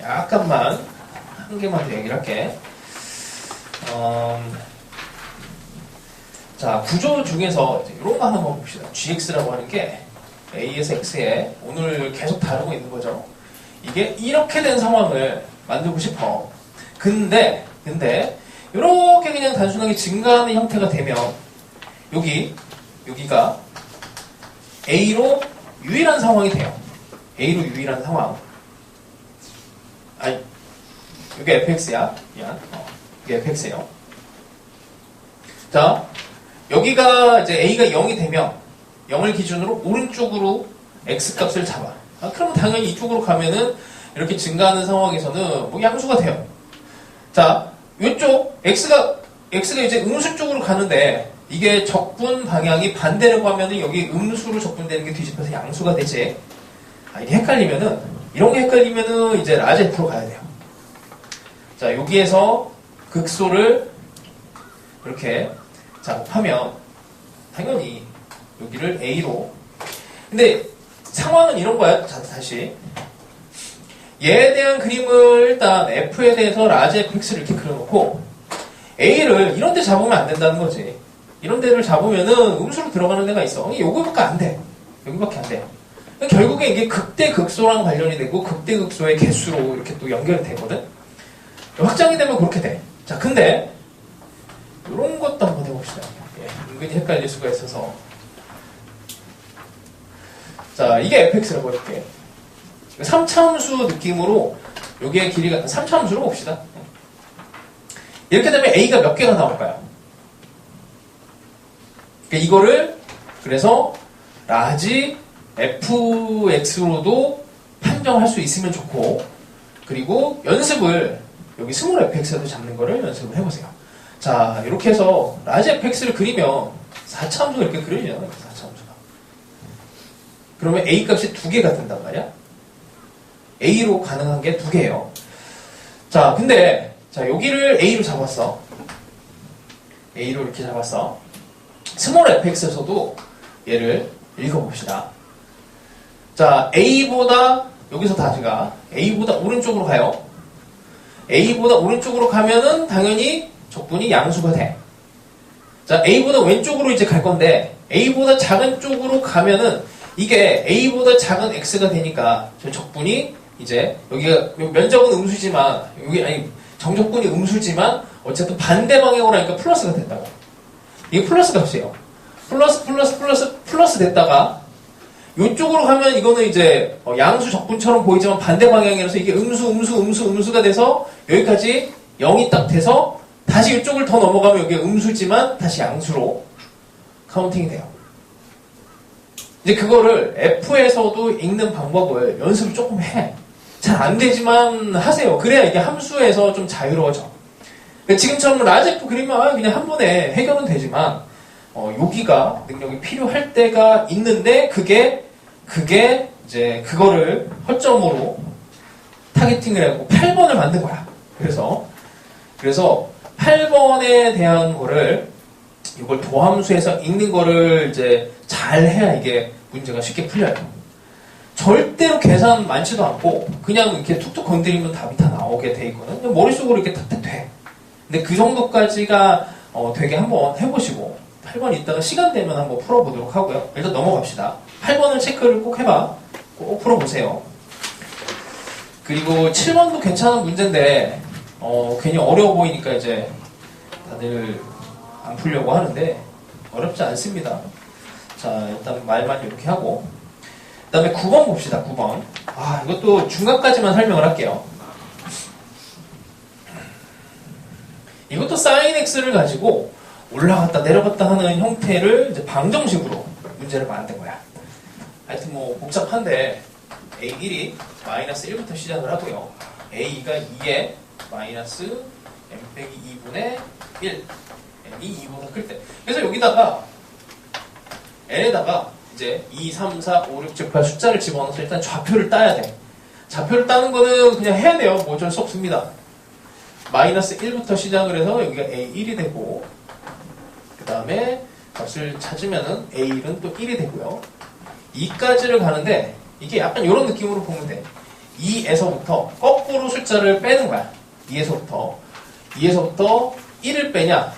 약간만, 한 개만 더 얘기를 할게. 자, 구조 중에서, 이런 거 하나 한번 봅시다. gx라고 하는 게, a에서 x에, 오늘 계속 다루고 있는 거죠. 이게 이렇게 된 상황을 만들고 싶어. 근데 이렇게 그냥 단순하게 증가하는 형태가 되면 여기가 A로 유일한 상황이 돼요. A로 유일한 상황. 아니, 여기 fx야. 미안. 이게 fx예요. 자, 여기가 이제 A가 0이 되면 0을 기준으로 오른쪽으로 x 값을 잡아. 그러면 당연히 이쪽으로 가면은 이렇게 증가하는 상황에서는 뭐 양수가 돼요. 자, 이쪽 x가 이제 음수 쪽으로 가는데 이게 적분 방향이 반대라고 하면은 여기 음수로 적분되는 게 뒤집혀서 양수가 되지. 이게 헷갈리면은 이런 게 헷갈리면은 이제 라제프로 가야 돼요. 자, 여기에서 극소를 이렇게 작업하면 당연히 여기를 a로. 근데 상황은 이런 거야. 자, 다시. 얘에 대한 그림을 일단 f에 대해서 라지 fx를 이렇게 그려놓고 a를 이런 데 잡으면 안 된다는 거지. 이런 데를 잡으면은 음수로 들어가는 데가 있어. 여기밖에 안 돼. 여기밖에 안 돼. 결국에 이게 극대 극소랑 관련이 되고 극대 극소의 개수로 이렇게 또 연결이 되거든. 확장이 되면 그렇게 돼. 자, 근데 이런 것도 한번 해봅시다. 은근히 헷갈릴 수가 있어서. 자, 이게 fx라고 해볼게. 3차함수 느낌으로 여기에 길이가 3차함수로 봅시다. 이렇게 되면 a가 몇 개가 나올까요? 그러니까 이거를 그래서 라지 fx로도 판정할 수 있으면 좋고, 그리고 연습을 여기 스몰 fx에도 잡는 거를 연습을 해보세요. 자, 이렇게 해서 라지 fx를 그리면 4차함수가 이렇게 그려지잖아요. 4차함수가. 그러면 a 값이 2개가 된단 말이야. a로 가능한 게 2개예요. 자, 근데 자, 여기를 a로 잡았어. a로 이렇게 잡았어. 스몰 fx에서도 얘를 읽어봅시다. 자, a보다 여기서 다시 가. a보다 오른쪽으로 가요. A보다 오른쪽으로 가면은 당연히 적분이 양수가 돼. 자, A보다 왼쪽으로 이제 갈 건데, A보다 작은 쪽으로 가면은, 이게 A보다 작은 X가 되니까, 저 적분이 이제, 여기가, 면적은 음수지만, 여기, 아니, 정적분이 음수지만, 어쨌든 반대 방향으로 하니까 플러스가 된다고. 이게 플러스 값이에요. 플러스 됐다가, 이쪽으로 가면 이거는 이제, 양수 적분처럼 보이지만 반대 방향이라서 이게 음수가 돼서, 여기까지 0이 딱 돼서, 다시 이쪽을 더 넘어가면 여기 음수지만 다시 양수로 카운팅이 돼요. 이제 그거를 F에서도 읽는 방법을 연습을 조금 해. 잘 안 되지만 하세요. 그래야 이게 함수에서 좀 자유로워져. 지금처럼 라지 F 그리면 그냥 한 번에 해결은 되지만 여기가 능력이 필요할 때가 있는데 그게 이제 그거를 허점으로 타겟팅을 해갖고 8번을 만든 거야. 그래서 8번에 대한 거를 이걸 도함수에서 읽는 거를 이제 잘 해야 이게 문제가 쉽게 풀려요. 절대로 계산 많지도 않고 그냥 이렇게 툭툭 건드리면 답이 다 나오게 돼 있거든. 그냥 머릿속으로 이렇게 탁탁 돼. 근데 그 정도까지가 되게 한번 해보시고 8번 이따가 시간 되면 한번 풀어보도록 하고요. 일단 넘어갑시다. 8번을 체크를 꼭 해봐. 꼭 풀어보세요. 그리고 7번도 괜찮은 문제인데 괜히 어려워 보이니까 이제 다들 안 풀려고 하는데 어렵지 않습니다. 자, 일단 말만 이렇게 하고 그 다음에 9번 봅시다. 9번. 이것도 중간까지만 설명을 할게요. 이것도 sin x를 가지고 올라갔다 내려갔다 하는 형태를 이제 방정식으로 문제를 만든 거야. 하여튼 뭐 복잡한데 A1이 마이너스 1부터 시작을 하고요. A2가 2에 마이너스 m 빼기 2분의 1 m이 2보다 클 때. 그래서 여기다가 n에다가 이제 2, 3, 4, 5, 6, 7, 8 숫자를 집어넣어서 일단 좌표를 따야 돼. 좌표를 따는 거는 그냥 해야 돼요. 뭐 어쩔 수 없습니다. 마이너스 1부터 시작을 해서 여기가 A1이 되고 그 다음에 값을 찾으면은 A1은 또 1이 되고요. 2까지를 가는데 이게 약간 이런 느낌으로 보면 돼. 2에서부터 거꾸로 숫자를 빼는 거야. 2에서부터 1을 빼냐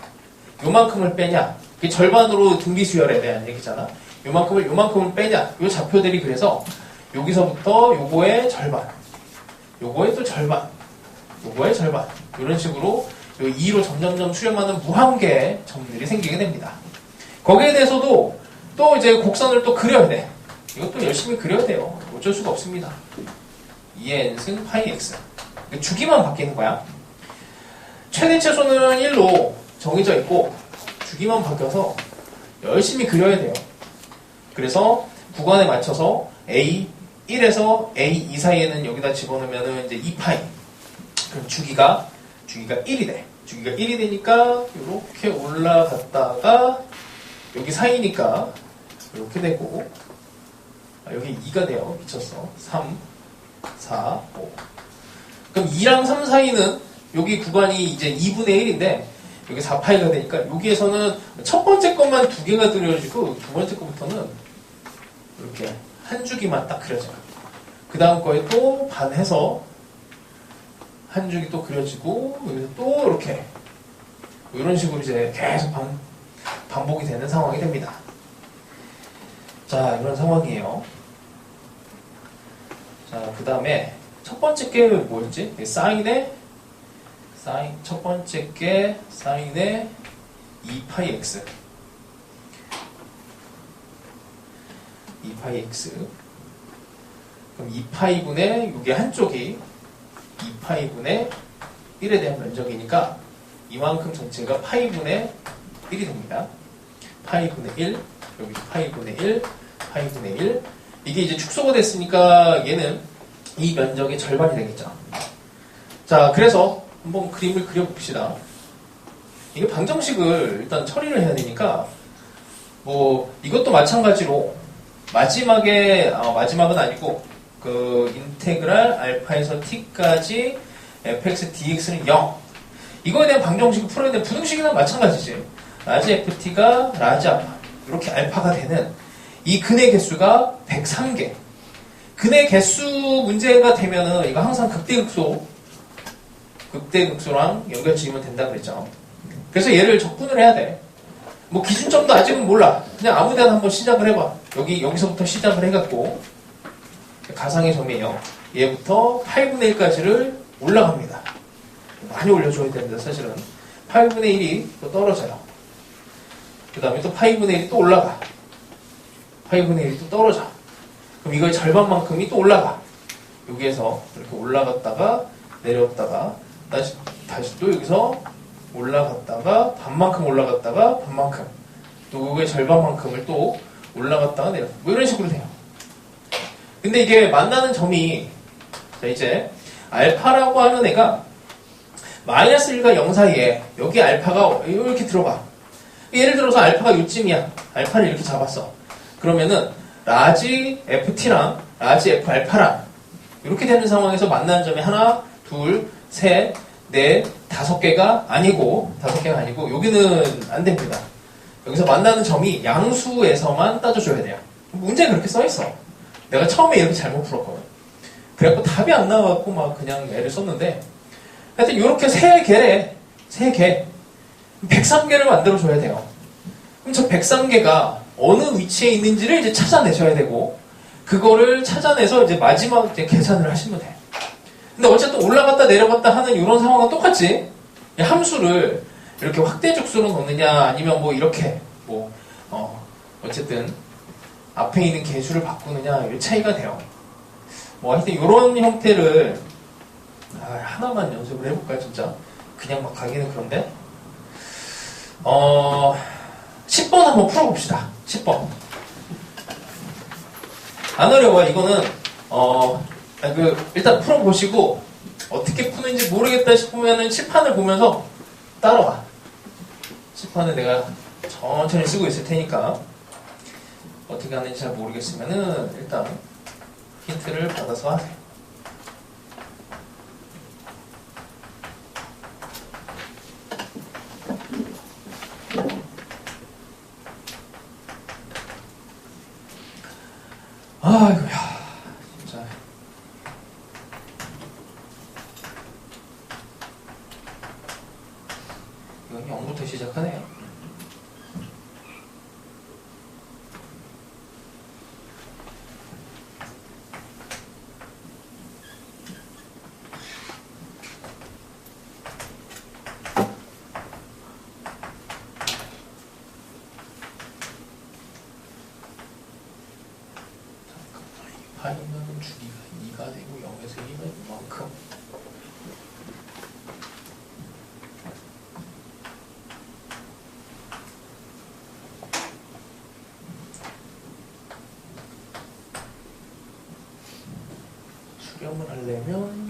요만큼을 빼냐 그게 절반으로 등비수열에 대한 얘기잖아. 요만큼을 빼냐 요 좌표들이 그래서 여기서부터 요거의 절반 요거의 또 절반 요거의 절반 이런 식으로 2로 점점점 수렴하는 무한계의 점들이 생기게 됩니다. 거기에 대해서도 또 이제 곡선을 또 그려야 돼. 이것도 열심히 그려야 돼요. 어쩔 수가 없습니다. 2의 n승 파이 x 주기만 바뀌는 거야. 최대 최소는 1로 정해져 있고 주기만 바뀌어서 열심히 그려야 돼요. 그래서 구간에 맞춰서 A1에서 A2 사이에는 여기다 집어넣으면 이제 2파이 그럼 주기가 1이 돼. 주기가 1이 되니까 이렇게 올라갔다가 여기 사이니까 이렇게 되고 여기 2가 돼요. 미쳤어. 3, 4, 5 그럼 2랑 3 사이는 여기 구간이 이제 2분의 1인데 여기 4파이가 되니까 여기에서는 첫 번째 것만 두 개가 그려지고 두 번째 것부터는 이렇게 한 주기만 딱 그려져요. 그 다음 거에 또 반해서 한 줄기 또 그려지고 여기서 또 이렇게 이런 식으로 이제 계속 반복이 되는 상황이 됩니다. 자, 이런 상황이에요. 자, 그 다음에 첫 번째 게 뭐였지? 첫 번째 게 사인의 2파이 x 2파이 x 그럼 2파이분의 이게 한쪽이 2파이분의 1에 대한 면적이니까 이만큼 전체가 파이분의 1이 됩니다. 파이분의 1 여기 파이분의 1 파이분의 1 이게 이제 축소가 됐으니까 얘는 이 면적의 절반이 되겠죠. 자, 그래서 한번 그림을 그려봅시다. 이게 방정식을 일단 처리를 해야 되니까 뭐 이것도 마찬가지로 마지막은 아니고 그 인테그랄 알파에서 t까지 fx dx는 0 이거에 대한 방정식을 풀어야 되는 부등식이랑 마찬가지지. 라지 ft가 라지 알파 이렇게 알파가 되는 이 근의 개수가 103개 근의 개수 문제가 되면은 이거 항상 극대극소 극대극소랑 연결 지으면 된다 그랬죠. 그래서 얘를 적분을 해야 돼. 뭐 기준점도 아직은 몰라. 그냥 아무 데나 한번 시작을 해봐. 여기서부터 시작을 해갖고 가상의 점이에요. 얘부터 8분의 1까지를 올라갑니다. 많이 올려줘야 되는데 사실은 8분의 1이 또 떨어져요. 그 다음에 또 8분의 1이 또 올라가. 8분의 1이 또 떨어져. 그럼 이거의 절반만큼이 또 올라가. 여기에서 이렇게 올라갔다가 내려왔다가 다시 또 여기서 올라갔다가 반만큼 올라갔다가 반만큼 또 이거의 절반만큼을 또 올라갔다가 내려. 뭐 이런 식으로 돼요. 근데 이게 만나는 점이 자 이제 알파라고 하는 애가 마이너스 1과 0 사이에 여기 알파가 이렇게 들어가. 예를 들어서 알파가 요쯤이야. 알파를 이렇게 잡았어. 그러면은 라지 FT랑 라지 F 알파랑 이렇게 되는 상황에서 만나는 점이 하나, 둘, 셋, 넷, 5개가 아니고 여기는 안 됩니다. 여기서 만나는 점이 양수에서만 따져줘야 돼요. 문제가 그렇게 써있어. 내가 처음에 이렇게 잘못 풀었거든. 그래갖고 답이 안 나와갖고 막 그냥 애를 썼는데 하여튼 이렇게 3개래. 3개. 103개를 만들어줘야 돼요. 그럼 저 103개가 어느 위치에 있는지를 이제 찾아내셔야 되고 그거를 찾아내서 이제 마지막 이제 계산을 하시면 돼요. 근데 어쨌든 올라갔다 내려갔다 하는 이런 상황은 똑같지. 함수를 이렇게 확대적수로 넣느냐 아니면 뭐 이렇게 어쨌든 앞에 있는 개수를 바꾸느냐 이 차이가 돼요. 뭐 하여튼 이런 형태를 하나만 연습을 해볼까요 진짜? 그냥 막 가기는 그런데 10번 한번 풀어봅시다. 10번 안 어려워. 이거는 일단 풀어보시고 어떻게 푸는지 모르겠다 싶으면은 칠판을 보면서 따라와. 칠판을 내가 천천히 쓰고 있을 테니까 어떻게 하는지 잘 모르겠으면은 일단 힌트를 받아서 하세요. 아이고야, 진짜. 이건 0부터 시작하네요. 파이는 주기가 2가 되고 0에서 2는 이만큼. 수렴을 하려면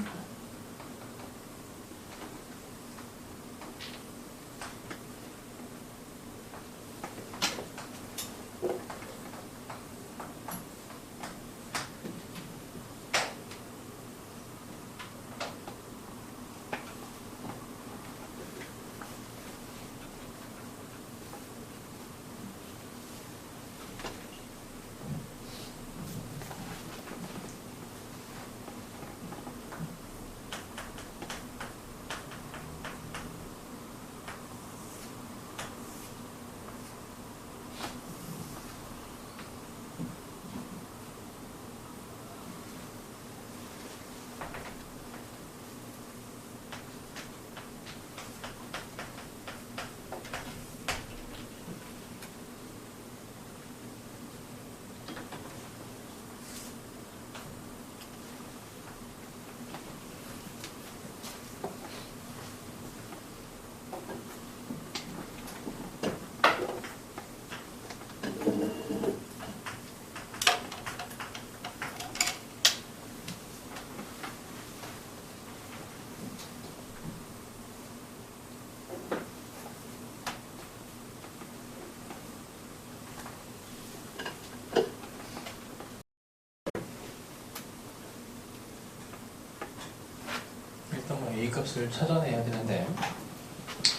A 값을 찾아내야 되는데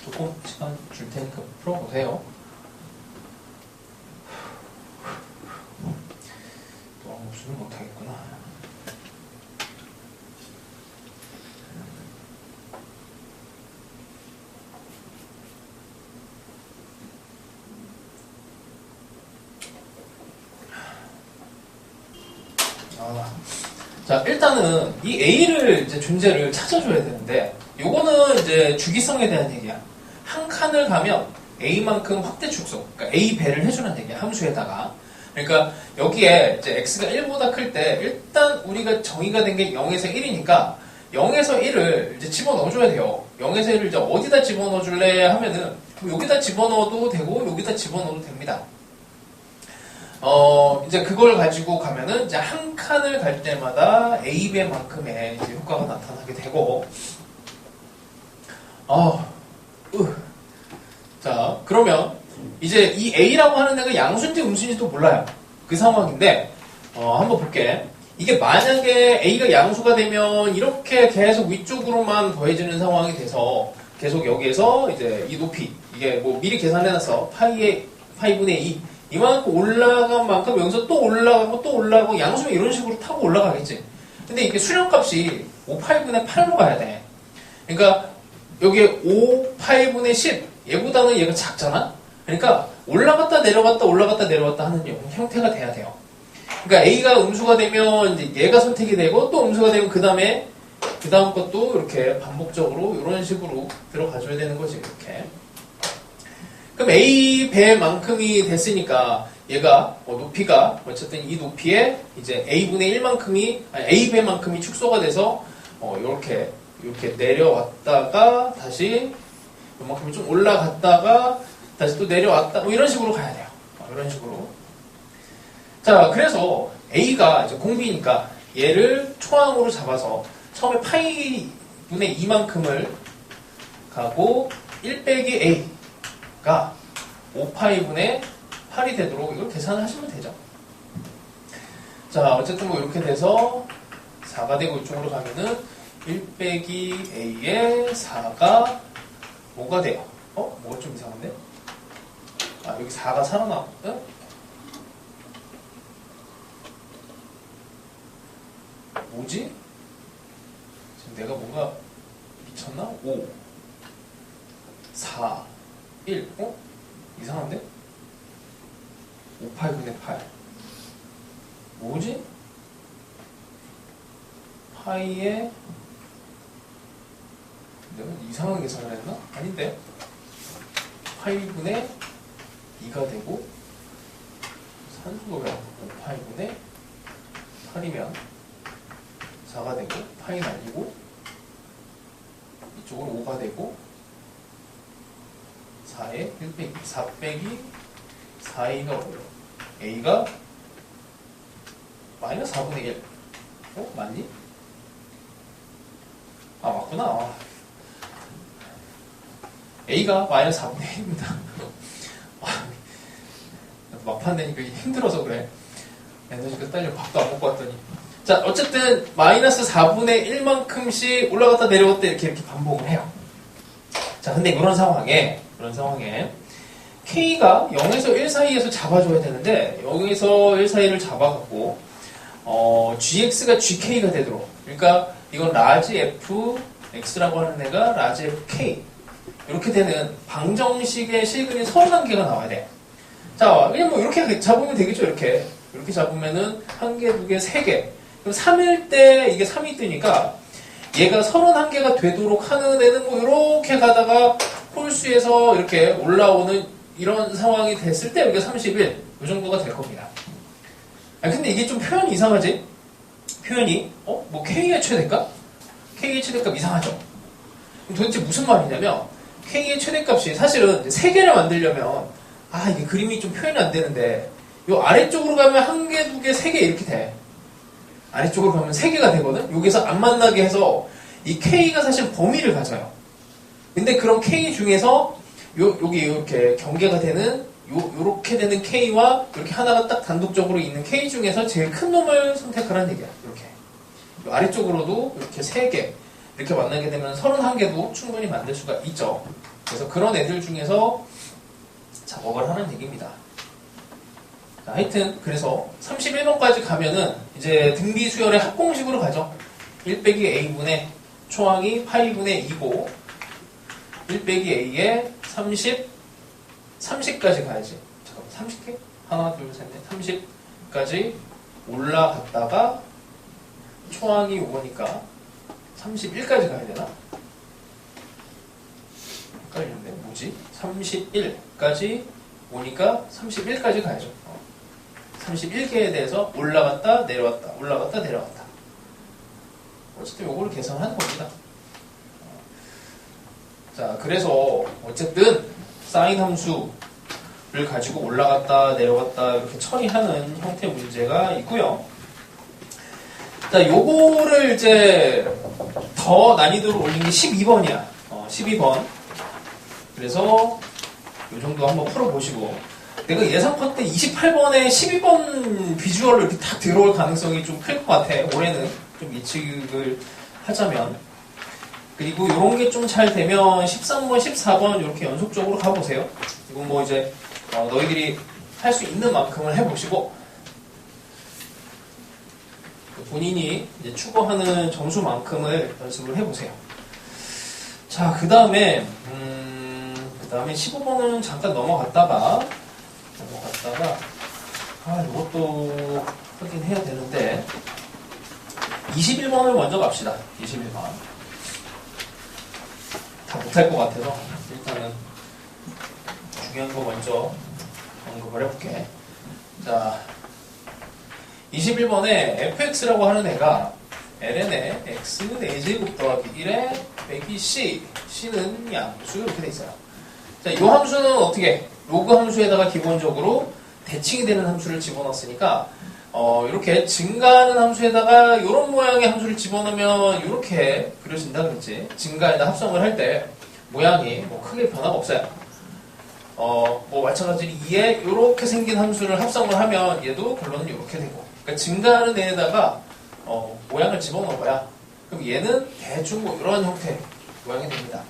조금 시간 줄 테니까 풀어보세요. 또 무슨 못하겠구나. 자, 일단은 이 A를 이제 존재를 찾아줘야 되는데, 요거는 이제 주기성에 대한 얘기야. 한 칸을 가면 A만큼 확대 축소, 그러니까 A 배를 해주는 얘기야, 함수에다가. 그러니까 여기에 이제 X가 1보다 클 때, 일단 우리가 정의가 된 게 0에서 1이니까, 0에서 1을 이제 집어넣어줘야 돼요. 0에서 1을 이제 어디다 집어넣어줄래 하면은, 여기다 집어넣어도 되고, 여기다 집어넣어도 됩니다. 이제 그걸 가지고 가면은 이제 한 칸을 갈 때마다 A배만큼의 이제 효과가 나타나게 되고, 자, 그러면 이제 이 A라고 하는 애가 양수인지 음수인지도 몰라요. 그 상황인데, 한번 볼게. 이게 만약에 A가 양수가 되면 이렇게 계속 위쪽으로만 더해지는 상황이 돼서 계속 여기에서 이제 이 높이, 이게 뭐 미리 계산해놨어. 파이분의 2. 이만큼 올라간 만큼 여기서 또 올라가고 또 올라가고 양수는 이런 식으로 타고 올라가겠지. 근데 이게 수렴값이 5파이분의 8로 가야 돼. 그러니까 여기에 5파이분의 10 얘보다는 얘가 작잖아. 그러니까 올라갔다 내려갔다 올라갔다 내려갔다 하는 형태가 돼야 돼요. 그러니까 A가 음수가 되면 이제 얘가 선택이 되고 또 음수가 되면 그 다음 것도 이렇게 반복적으로 이런 식으로 들어가줘야 되는 거지. 이렇게. 그럼 A 배만큼이 됐으니까 얘가 높이가 어쨌든 이 높이에 이제 A분의 1만큼이 A 배만큼이 축소가 돼서 이렇게 내려왔다가 다시 이만큼이 좀 올라갔다가 다시 또 내려왔다 뭐 이런 식으로 가야 돼요. 이런 식으로. 자, 그래서 A가 이제 공비니까 얘를 초항으로 잡아서 처음에 파이분의 2만큼을 가고 1 빼기 A가 5파이분의 8이 되도록 이걸 계산을 하시면 되죠. 자, 어쨌든 뭐 이렇게 돼서 4가 되고 이쪽으로 가면은 1 빼기 A의 4가 뭐가 돼요? 뭐가 좀 이상한데? 여기 4가 살아나거든? 뭐지? 지금 내가 뭔가 미쳤나? 5 4 1 이상한데? 5파이분의 8 뭐지? 파이에 내가 이상하게 계산을 했나? 아닌데 파이분의 2가 되고 산수가 왜 5파이분의 8이면 4가 되고 파이 날리고 이쪽은 5가 되고 4에 1 빼기 4 빼기 4A가 뭐예요? A가 마이너스 4분의 1 맞니? 맞구나. A가 마이너스 4분의 1입니다. 막판 내니까 힘들어서 그래. 에너지가 딸려 밥도 안 먹고 왔더니. 자, 어쨌든 마이너스 4분의 1만큼씩 올라갔다 내려갔다 이렇게 반복을 해요. 자, 근데 그런 상황에 K가 0에서 1 사이에서 잡아줘야 되는데 0에서 1 사이를 잡아갖고 GX가 GK가 되도록, 그러니까 이건 라지 F X라고 하는 애가 라지 F K 이렇게 되는 방정식의 실근이 31개가 나와야 돼. 자, 그냥 뭐 이렇게 잡으면 되겠죠. 이렇게 잡으면은 1개, 2개, 3개. 그럼 3일 때 이게 3이 뜨니까 얘가 31개가 되도록 하는 애는 뭐 이렇게 가다가 홀수에서 이렇게 올라오는 이런 상황이 됐을 때 여기가 31, 이 정도가 될 겁니다. 근데 이게 좀 표현이 이상하지? 표현이 뭐 K의 최대값? K의 최대값 이상하죠? 그럼 도대체 무슨 말이냐면 K의 최대값이 사실은 3개를 만들려면 이게 그림이 좀 표현이 안 되는데 요 아래쪽으로 가면 1개, 2개, 3개 이렇게 돼. 아래쪽으로 가면 3개가 되거든? 여기서 안 만나게 해서 이 K가 사실 범위를 가져요. 근데 그런 K 중에서 여기 이렇게 경계가 되는 요렇게 되는 K와 이렇게 하나가 딱 단독적으로 있는 K 중에서 제일 큰 놈을 선택하라는 얘기야. 이렇게. 요 아래쪽으로도 이렇게 3개 이렇게 만나게 되면 31개도 충분히 만들 수가 있죠. 그래서 그런 애들 중에서 작업을 하는 얘기입니다. 자, 하여튼 그래서 31번까지 가면은 이제 등비 수열의 합공식으로 가죠. 1 빼기 A분의 초항이 파이분의 2고 1 빼기 A에 30까지 가야지. 잠깐만, 30개? 하나, 둘, 셋, 넷, 30까지 올라갔다가 초항이 오니까 31까지 가야 되나? 헷갈리는데 뭐지? 31까지 오니까 31까지 가야죠. 31개에 대해서 올라갔다 내려왔다 올라갔다 내려왔다. 어쨌든 요거를 계산하는 겁니다. 자, 그래서 어쨌든 사인 함수를 가지고 올라갔다 내려갔다 이렇게 처리하는 형태 문제가 있고요. 자, 요거를 이제 더 난이도를 올린 게 12번이야. 12번. 그래서 요 정도 한번 풀어보시고, 내가 예상판 때 28번에 12번 비주얼로 이렇게 딱 들어올 가능성이 좀 클 것 같아. 올해는 좀 예측을 하자면. 그리고 이런 게 좀 잘 되면 13번, 14번 이렇게 연속적으로 가보세요. 이건 뭐 이제 너희들이 할 수 있는 만큼을 해보시고 본인이 이제 추구하는 점수만큼을 연습을 해보세요. 자, 그 다음에 15번은 잠깐 넘어갔다가 이것도 확인해야 되는데 21번을 먼저 갑시다. 21번. 다 못할 것 같아서 일단은 중요한 거 먼저 언급을 해볼게. 자, 21번에 fx라고 하는 애가 ln의 x 4제곱 더하기 1에 빼기 c, c는 양수 이렇게 돼 있어요. 자, 이 함수는 어떻게? 로그 함수에다가 기본적으로 대칭이 되는 함수를 집어넣었으니까 이렇게 증가하는 함수에다가 이런 모양의 함수를 집어넣으면 이렇게 그려진다 그랬지. 증가에다 합성을 할 때 모양이 뭐 크게 변화가 없어요. 뭐 마찬가지로 2에 이렇게 생긴 함수를 합성을 하면 얘도 결론은 이렇게 되고. 그러니까 증가하는 애에다가 모양을 집어넣어봐야 그럼 얘는 대충 뭐 이런 형태 모양이 됩니다.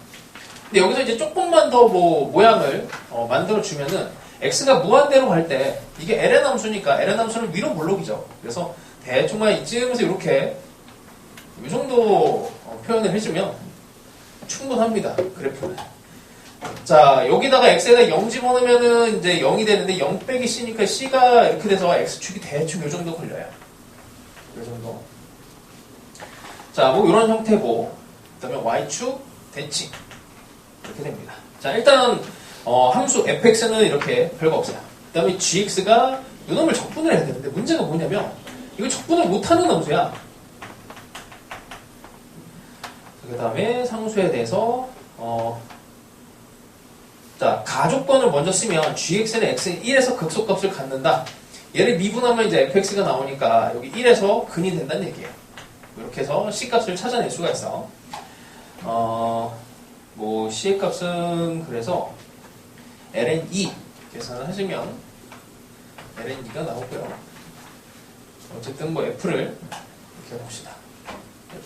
근데 여기서 이제 조금만 더 뭐 모양을 만들어주면은 x가 무한대로 갈 때 이게 ln 함수니까 ln 함수는 위로 볼록이죠. 그래서 대충만 이쯤에서 이렇게 이 정도 표현을 해주면 충분합니다. 그래프는. 자, 여기다가 x에다 0 집어넣으면은 이제 0이 되는데 0 빼기 c니까 c가 이렇게 돼서 x축이 대충 이 정도 걸려요. 이 정도. 자, 뭐 이런 형태고, 그 다음에 y축 대칭 이렇게 됩니다. 자, 일단 함수 fx는 이렇게 별거 없어요. 그 다음에 gx가 요놈을 적분을 해야 되는데 문제가 뭐냐면 이거 적분을 못하는 함수야. 그 다음에 상수에 대해서 자, 가족권을 먼저 쓰면 gx는 x의 1에서 극소값을 갖는다. 얘를 미분하면 이제 fx가 나오니까 여기 1에서 근이 된다는 얘기예요. 이렇게 해서 c값을 찾아낼 수가 있어. 뭐 c의 값은 그래서 ln2 계산을 하시면 ln2가 나오고요. 어쨌든 뭐 f를 이렇게 해봅시다.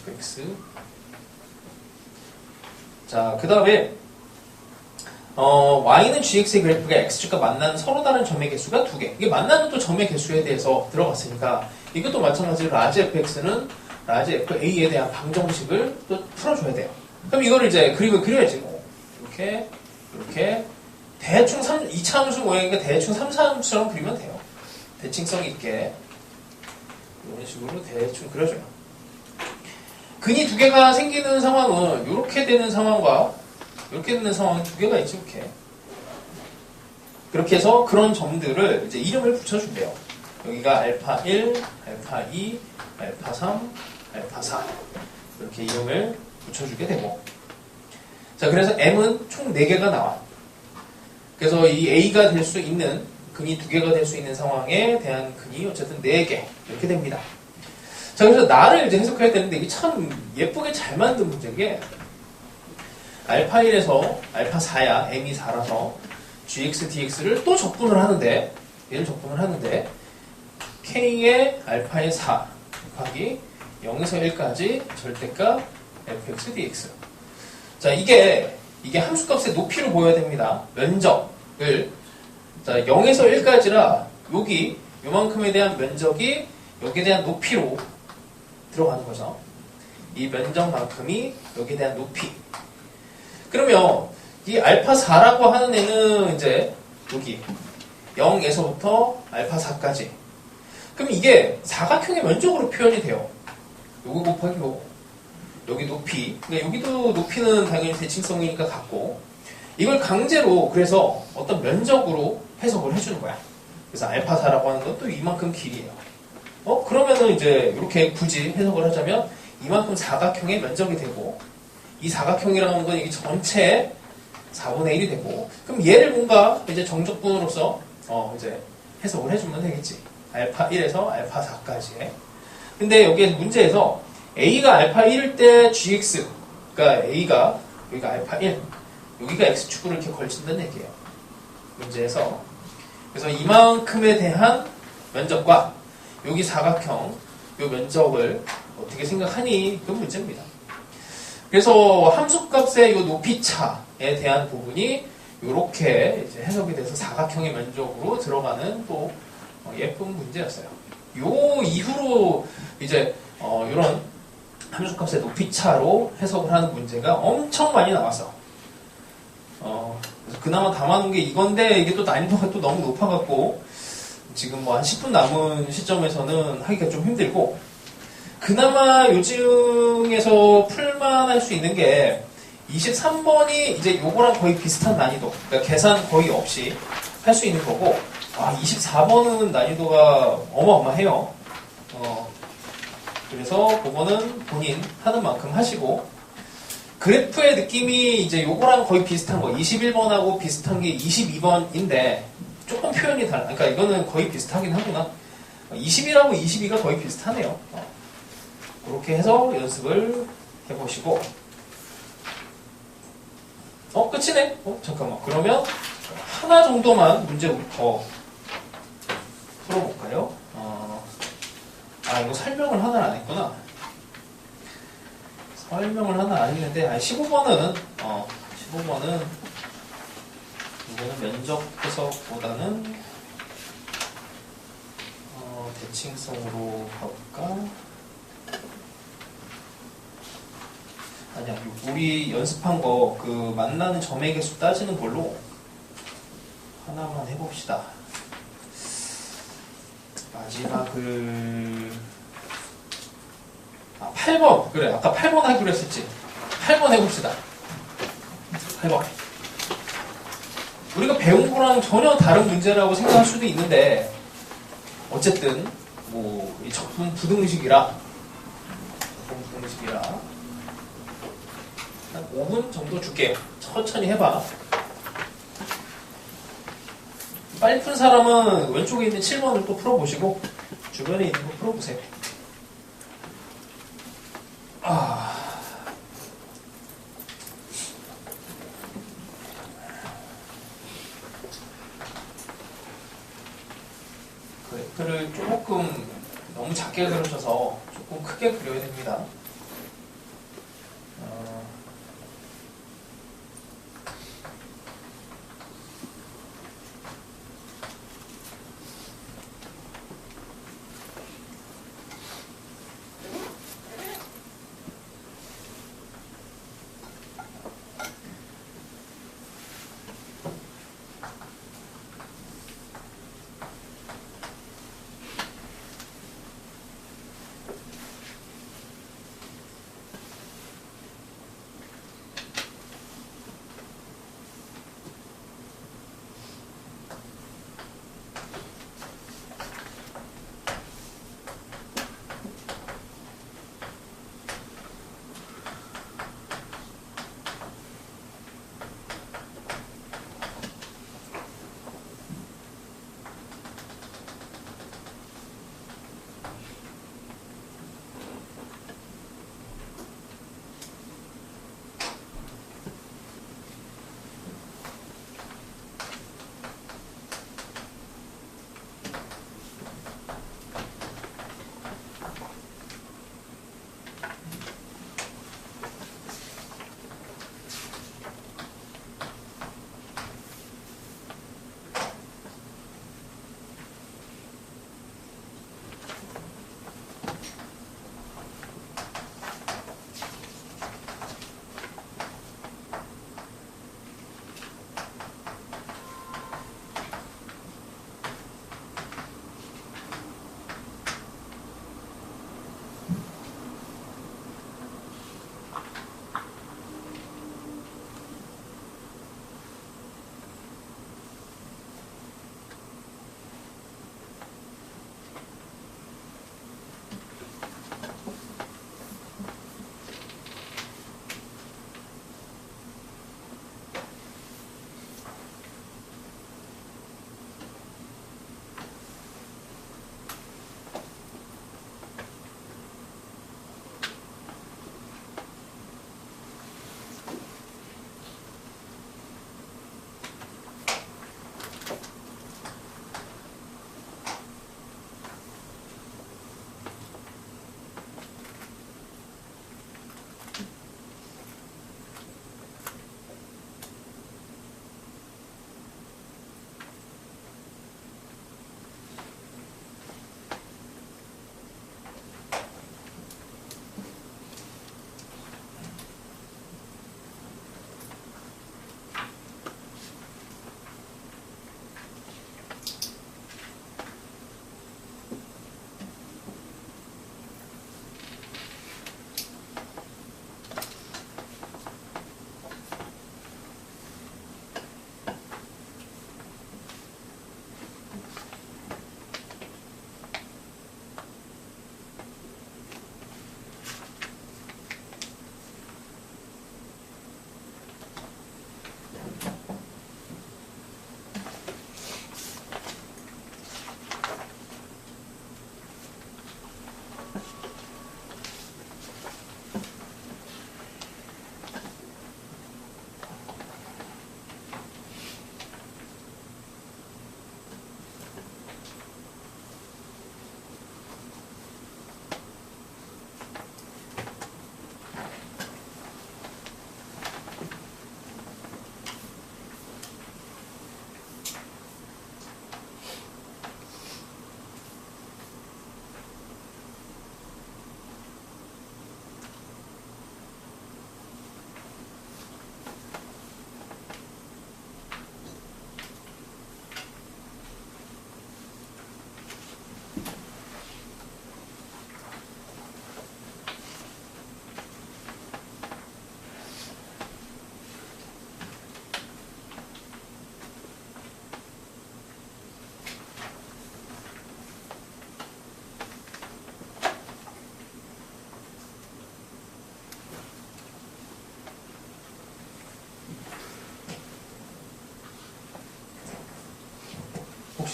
fx. 자, 그 다음에 y는 gx의 그래프가 x축과 만나는 서로 다른 점의 개수가 2개. 이게 만나는 또 점의 개수에 대해서 들어갔으니까 이것도 마찬가지로 라지 fx는 라지 fa에 대한 방정식을 또 풀어줘야 돼요. 그럼 이거를 이제 그림을 그려야지. 이렇게 대충 2차 함수 모양이니까 대충 3차 함수처럼 그리면 돼요. 대칭성 있게 이런 식으로 대충 그려줘요. 근이 2개가 생기는 상황은 이렇게 되는 상황과 이렇게 되는 상황이 2개가 있지. 그렇게 해서 그런 점들을 이제 이름을 붙여준대요. 여기가 알파 1, 알파 2, 알파 3, 알파 4 이렇게 이름을 붙여주게 되고, 자, 그래서 m은 총 4개가 나와. 그래서 이 a가 될 수 있는 근이 2개가 될 수 있는 상황에 대한 근이 어쨌든 4개 이렇게 됩니다. 자, 그래서 나를 이제 해석해야 되는데 이게 참 예쁘게 잘 만든 문제인 게 알파 1에서 알파 4야. m이 4라서 gx, dx를 또 적분을 하는데, 얘를 적분을 하는데 k의 알파의 4 곱하기 0에서 1까지 절대값 fx, dx. 자, 이게 함수값의 높이로 보여야 됩니다. 면적을. 자, 0에서 1까지라 여기 요만큼에 대한 면적이 여기에 대한 높이로 들어가는 거죠. 이 면적만큼이 여기에 대한 높이. 그러면 이 알파 4라고 하는 애는 이제 여기 0에서부터 알파 4까지. 그럼 이게 사각형의 면적으로 표현이 돼요. 요거 곱하기 요. 여기 높이. 그러니까 여기도 높이는 당연히 대칭성이니까 같고, 이걸 강제로 그래서 어떤 면적으로 해석을 해주는 거야. 그래서 알파4라고 하는 건 또 이만큼 길이에요. 그러면은 이제 이렇게 굳이 해석을 하자면 이만큼 사각형의 면적이 되고, 이 사각형이라고 하는 건 이게 전체 4분의 1이 되고, 그럼 얘를 뭔가 이제 정적분으로서 이제 해석을 해주면 되겠지. 알파 1에서 알파 4까지. 근데 여기에 문제에서 A가 알파 1일 때 GX, 그러니까 A가 여기가 알파 1, 여기가 X축으로 이렇게 걸친다는 얘기예요. 문제에서. 그래서 이만큼에 대한 면적과 여기 사각형, 요 면적을 어떻게 생각하니? 그 문제입니다. 그래서 함수값의 요 높이 차에 대한 부분이 이렇게 이제 해석이 돼서 사각형의 면적으로 들어가는 또 예쁜 문제였어요. 요 이후로 이제 이런 함수값의 높이 차로 해석을 하는 문제가 엄청 많이 나왔어. 그래서 그나마 담아놓은 게 이건데 이게 또 난이도가 또 너무 높아갖고 지금 뭐 한 10분 남은 시점에서는 하기가 좀 힘들고, 그나마 요 중에서 풀만할 수 있는 게 23번이 이제 요거랑 거의 비슷한 난이도, 그러니까 계산 거의 없이 할 수 있는 거고, 24번은 난이도가 어마어마해요. 그래서 그거는 본인 하는 만큼 하시고, 그래프의 느낌이 이제 요거랑 거의 비슷한 거, 21번하고 비슷한 게 22번인데 조금 표현이 달라. 그러니까 이거는 거의 비슷하긴 하구나. 21하고 22가 거의 비슷하네요. 그렇게 해서 연습을 해보시고, 끝이네? 잠깐만. 그러면 하나 정도만 문제 우리 더 풀어볼까요? 이거 설명을 하나를 안 했구나. 설명을 하나 안 했는데, 15번은, 15번은, 이거는 면적 해석보다는, 대칭성으로 가볼까? 아니야, 우리 연습한 거, 그, 만나는 점의 개수 따지는 걸로 하나만 해봅시다. 마지막을, 8번. 그래, 아까 8번 하기로 했었지. 8번 해봅시다. 8번. 우리가 배운 거랑 전혀 다른 문제라고 생각할 수도 있는데, 어쨌든, 이 적분 부등식이라, 한 5분 정도 줄게요. 천천히 해봐. 빨리 푼 사람은 왼쪽에 있는 7번을 또 풀어보시고, 주변에 있는 거 풀어보세요. 그래프를 조금 너무 작게 그려져서 조금 크게 그려야 됩니다.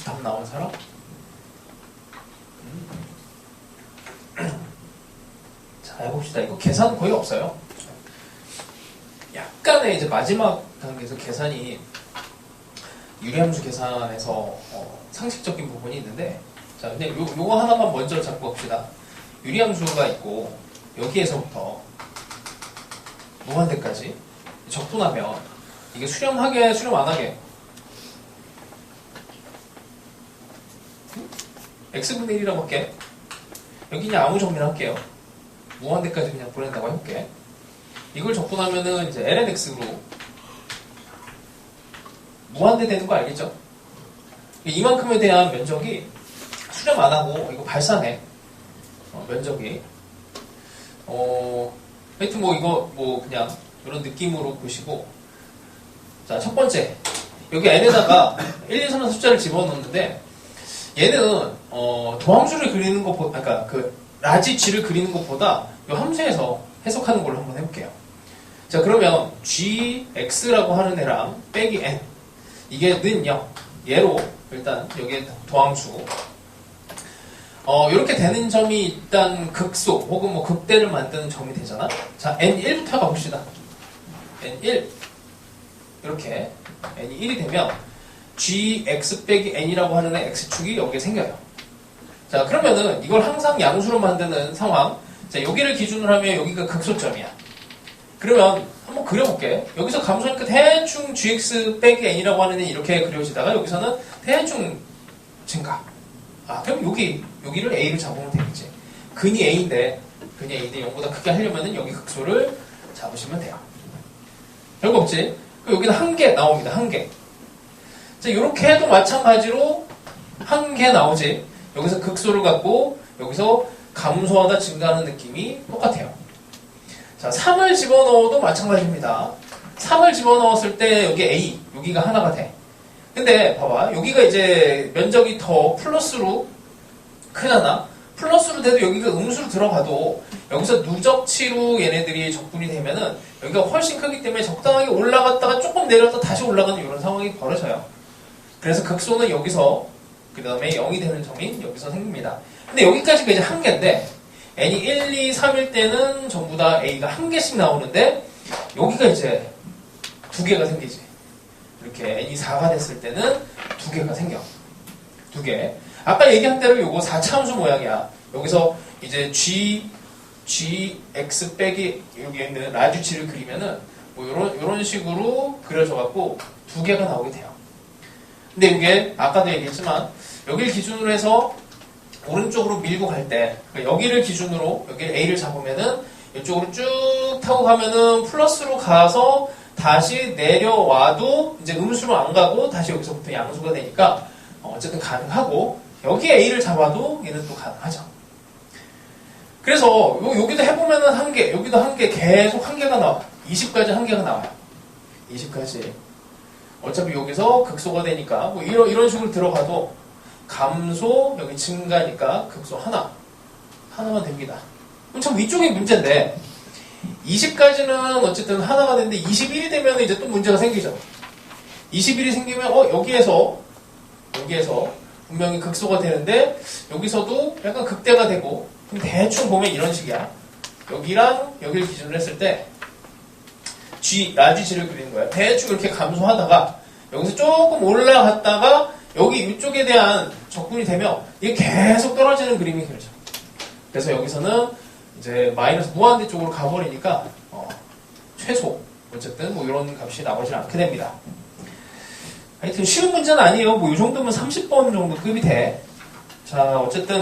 혹시 답 나온 사람? 자, 해봅시다. 이거 계산 거의 없어요. 약간의 이제 마지막 단계에서 계산이 유리함수 계산에서 상식적인 부분이 있는데, 자, 그냥 요거 하나만 먼저 잡고 봅시다. 유리함수가 있고 여기에서부터 무한대까지 적분하면 이게 수렴하게 수렴 안 하게 x분의 1이라고 할게. 여기 그냥 아무 정리를 할게요. 무한대까지 그냥 보낸다고 해볼게. 이걸 적분하면은 이제 lnx로 무한대 되는 거 알겠죠? 이만큼에 대한 면적이 수렴 안 하고 이거 발산해. 면적이 하여튼 뭐 이거 뭐 그냥 이런 느낌으로 보시고, 자, 첫 번째 여기 n에다가 1, 2, 3, 4 숫자를 집어넣는데 얘는 도함수를 그리는 것보다, 그러니까 그 라지 g를 그리는 것보다 이 함수에서 해석하는 걸로 한번 해볼게요. 자, 그러면 gx라고 하는 애랑 빼기 n, 이게 는 0, 얘로 일단 여기에 도함수 이렇게 되는 점이 일단 극소 혹은 뭐 극대를 만드는 점이 되잖아. 자, n1부터 가봅시다. n1 이렇게 n이 1이 되면 gx 빼기 n이라고 하는 애 x축이 여기에 생겨요. 자, 그러면은 이걸 항상 양수로 만드는 상황. 자, 여기를 기준으로 하면 여기가 극소점이야. 그러면 한번 그려볼게. 여기서 감소하니까 대충 gx 빼기 n이라고 하는 애 이렇게 그려지다가 여기서는 대충 증가. 아, 그럼 여기를 a를 잡으면 되겠지. 근이 a인데 0보다 크게 하려면은 여기 극소를 잡으시면 돼요. 별거 없지? 그럼 여기는 한 개 나옵니다. 한 개. 자, 이렇게 해도 마찬가지로 한 개 나오지. 여기서 극소를 갖고 여기서 감소하다 증가하는 느낌이 똑같아요. 자, 3을 집어넣어도 마찬가지입니다. 3을 집어넣었을 때 여기 a, 여기가 하나가 돼. 근데 봐봐, 여기가 이제 면적이 더 플러스로 크잖아. 플러스로 돼도 여기가 음수로 들어가도 여기서 누적치로 얘네들이 적분이 되면은 여기가 훨씬 크기 때문에 적당하게 올라갔다가 조금 내려갔다 다시 올라가는 이런 상황이 벌어져요. 그래서 극소는 여기서, 그 다음에 0이 되는 점이 여기서 생깁니다. 근데 여기까지가 이제 한 개인데 n이 1, 2, 3일 때는 전부 다 a가 한 개씩 나오는데 여기가 이제 두 개가 생기지. 이렇게 n이 4가 됐을 때는 두 개가 생겨. 두 개. 아까 얘기한 대로 요거 4차함수 모양이야. 여기서 이제 gx 빼기 여기 있는 라지 g를 그리면은 뭐 요런 식으로 그려져갖고 두 개가 나오게 돼요. 근데 이게 아까도 얘기했지만 여기를 기준으로 해서 오른쪽으로 밀고 갈 때, 그러니까 여기를 기준으로 여기를 a를 잡으면은 이쪽으로 쭉 타고 가면은 플러스로 가서 다시 내려와도 이제 음수로 안 가고 다시 여기서부터 양수가 되니까 어쨌든 가능하고, 여기 a를 잡아도 얘는 또 가능하죠. 그래서 여기도 해보면은 한 개, 여기도 한 개, 계속 한 개가 나와. 20까지 한 개가 나와요. 20까지. 어차피 여기서 극소가 되니까 뭐 이런 식으로 들어가도 감소, 여기 증가니까 극소 하나만 됩니다. 그럼 참 위쪽이 문제인데 20까지는 어쨌든 하나가 되는데 21이 되면 이제 또 문제가 생기죠. 21이 생기면 여기에서 분명히 극소가 되는데 여기서도 약간 극대가 되고, 그럼 대충 보면 이런 식이야. 여기랑 여기를 기준으로 했을 때 라지 g를 그리는 거야. 대충 이렇게 감소하다가 여기서 조금 올라갔다가 여기 이쪽에 대한 적분이 되면 이게 계속 떨어지는 그림이 그려져. 그래서 여기서는 이제 마이너스 무한대 쪽으로 가버리니까 최소 어쨌든 뭐 이런 값이 나오지 않게 됩니다. 하여튼 쉬운 문제는 아니에요. 뭐 이 정도면 30번 정도 급이 돼. 자, 어쨌든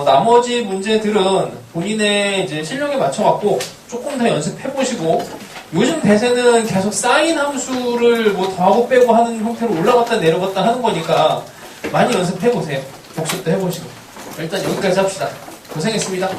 나머지 문제들은 본인의 이제 실력에 맞춰갖고 조금 더 연습해보시고, 요즘 대세는 계속 사인 함수를 뭐 더하고 빼고 하는 형태로 올라갔다 내려갔다 하는 거니까 많이 연습해보세요. 복습도 해보시고. 일단 여기까지 합시다. 고생했습니다.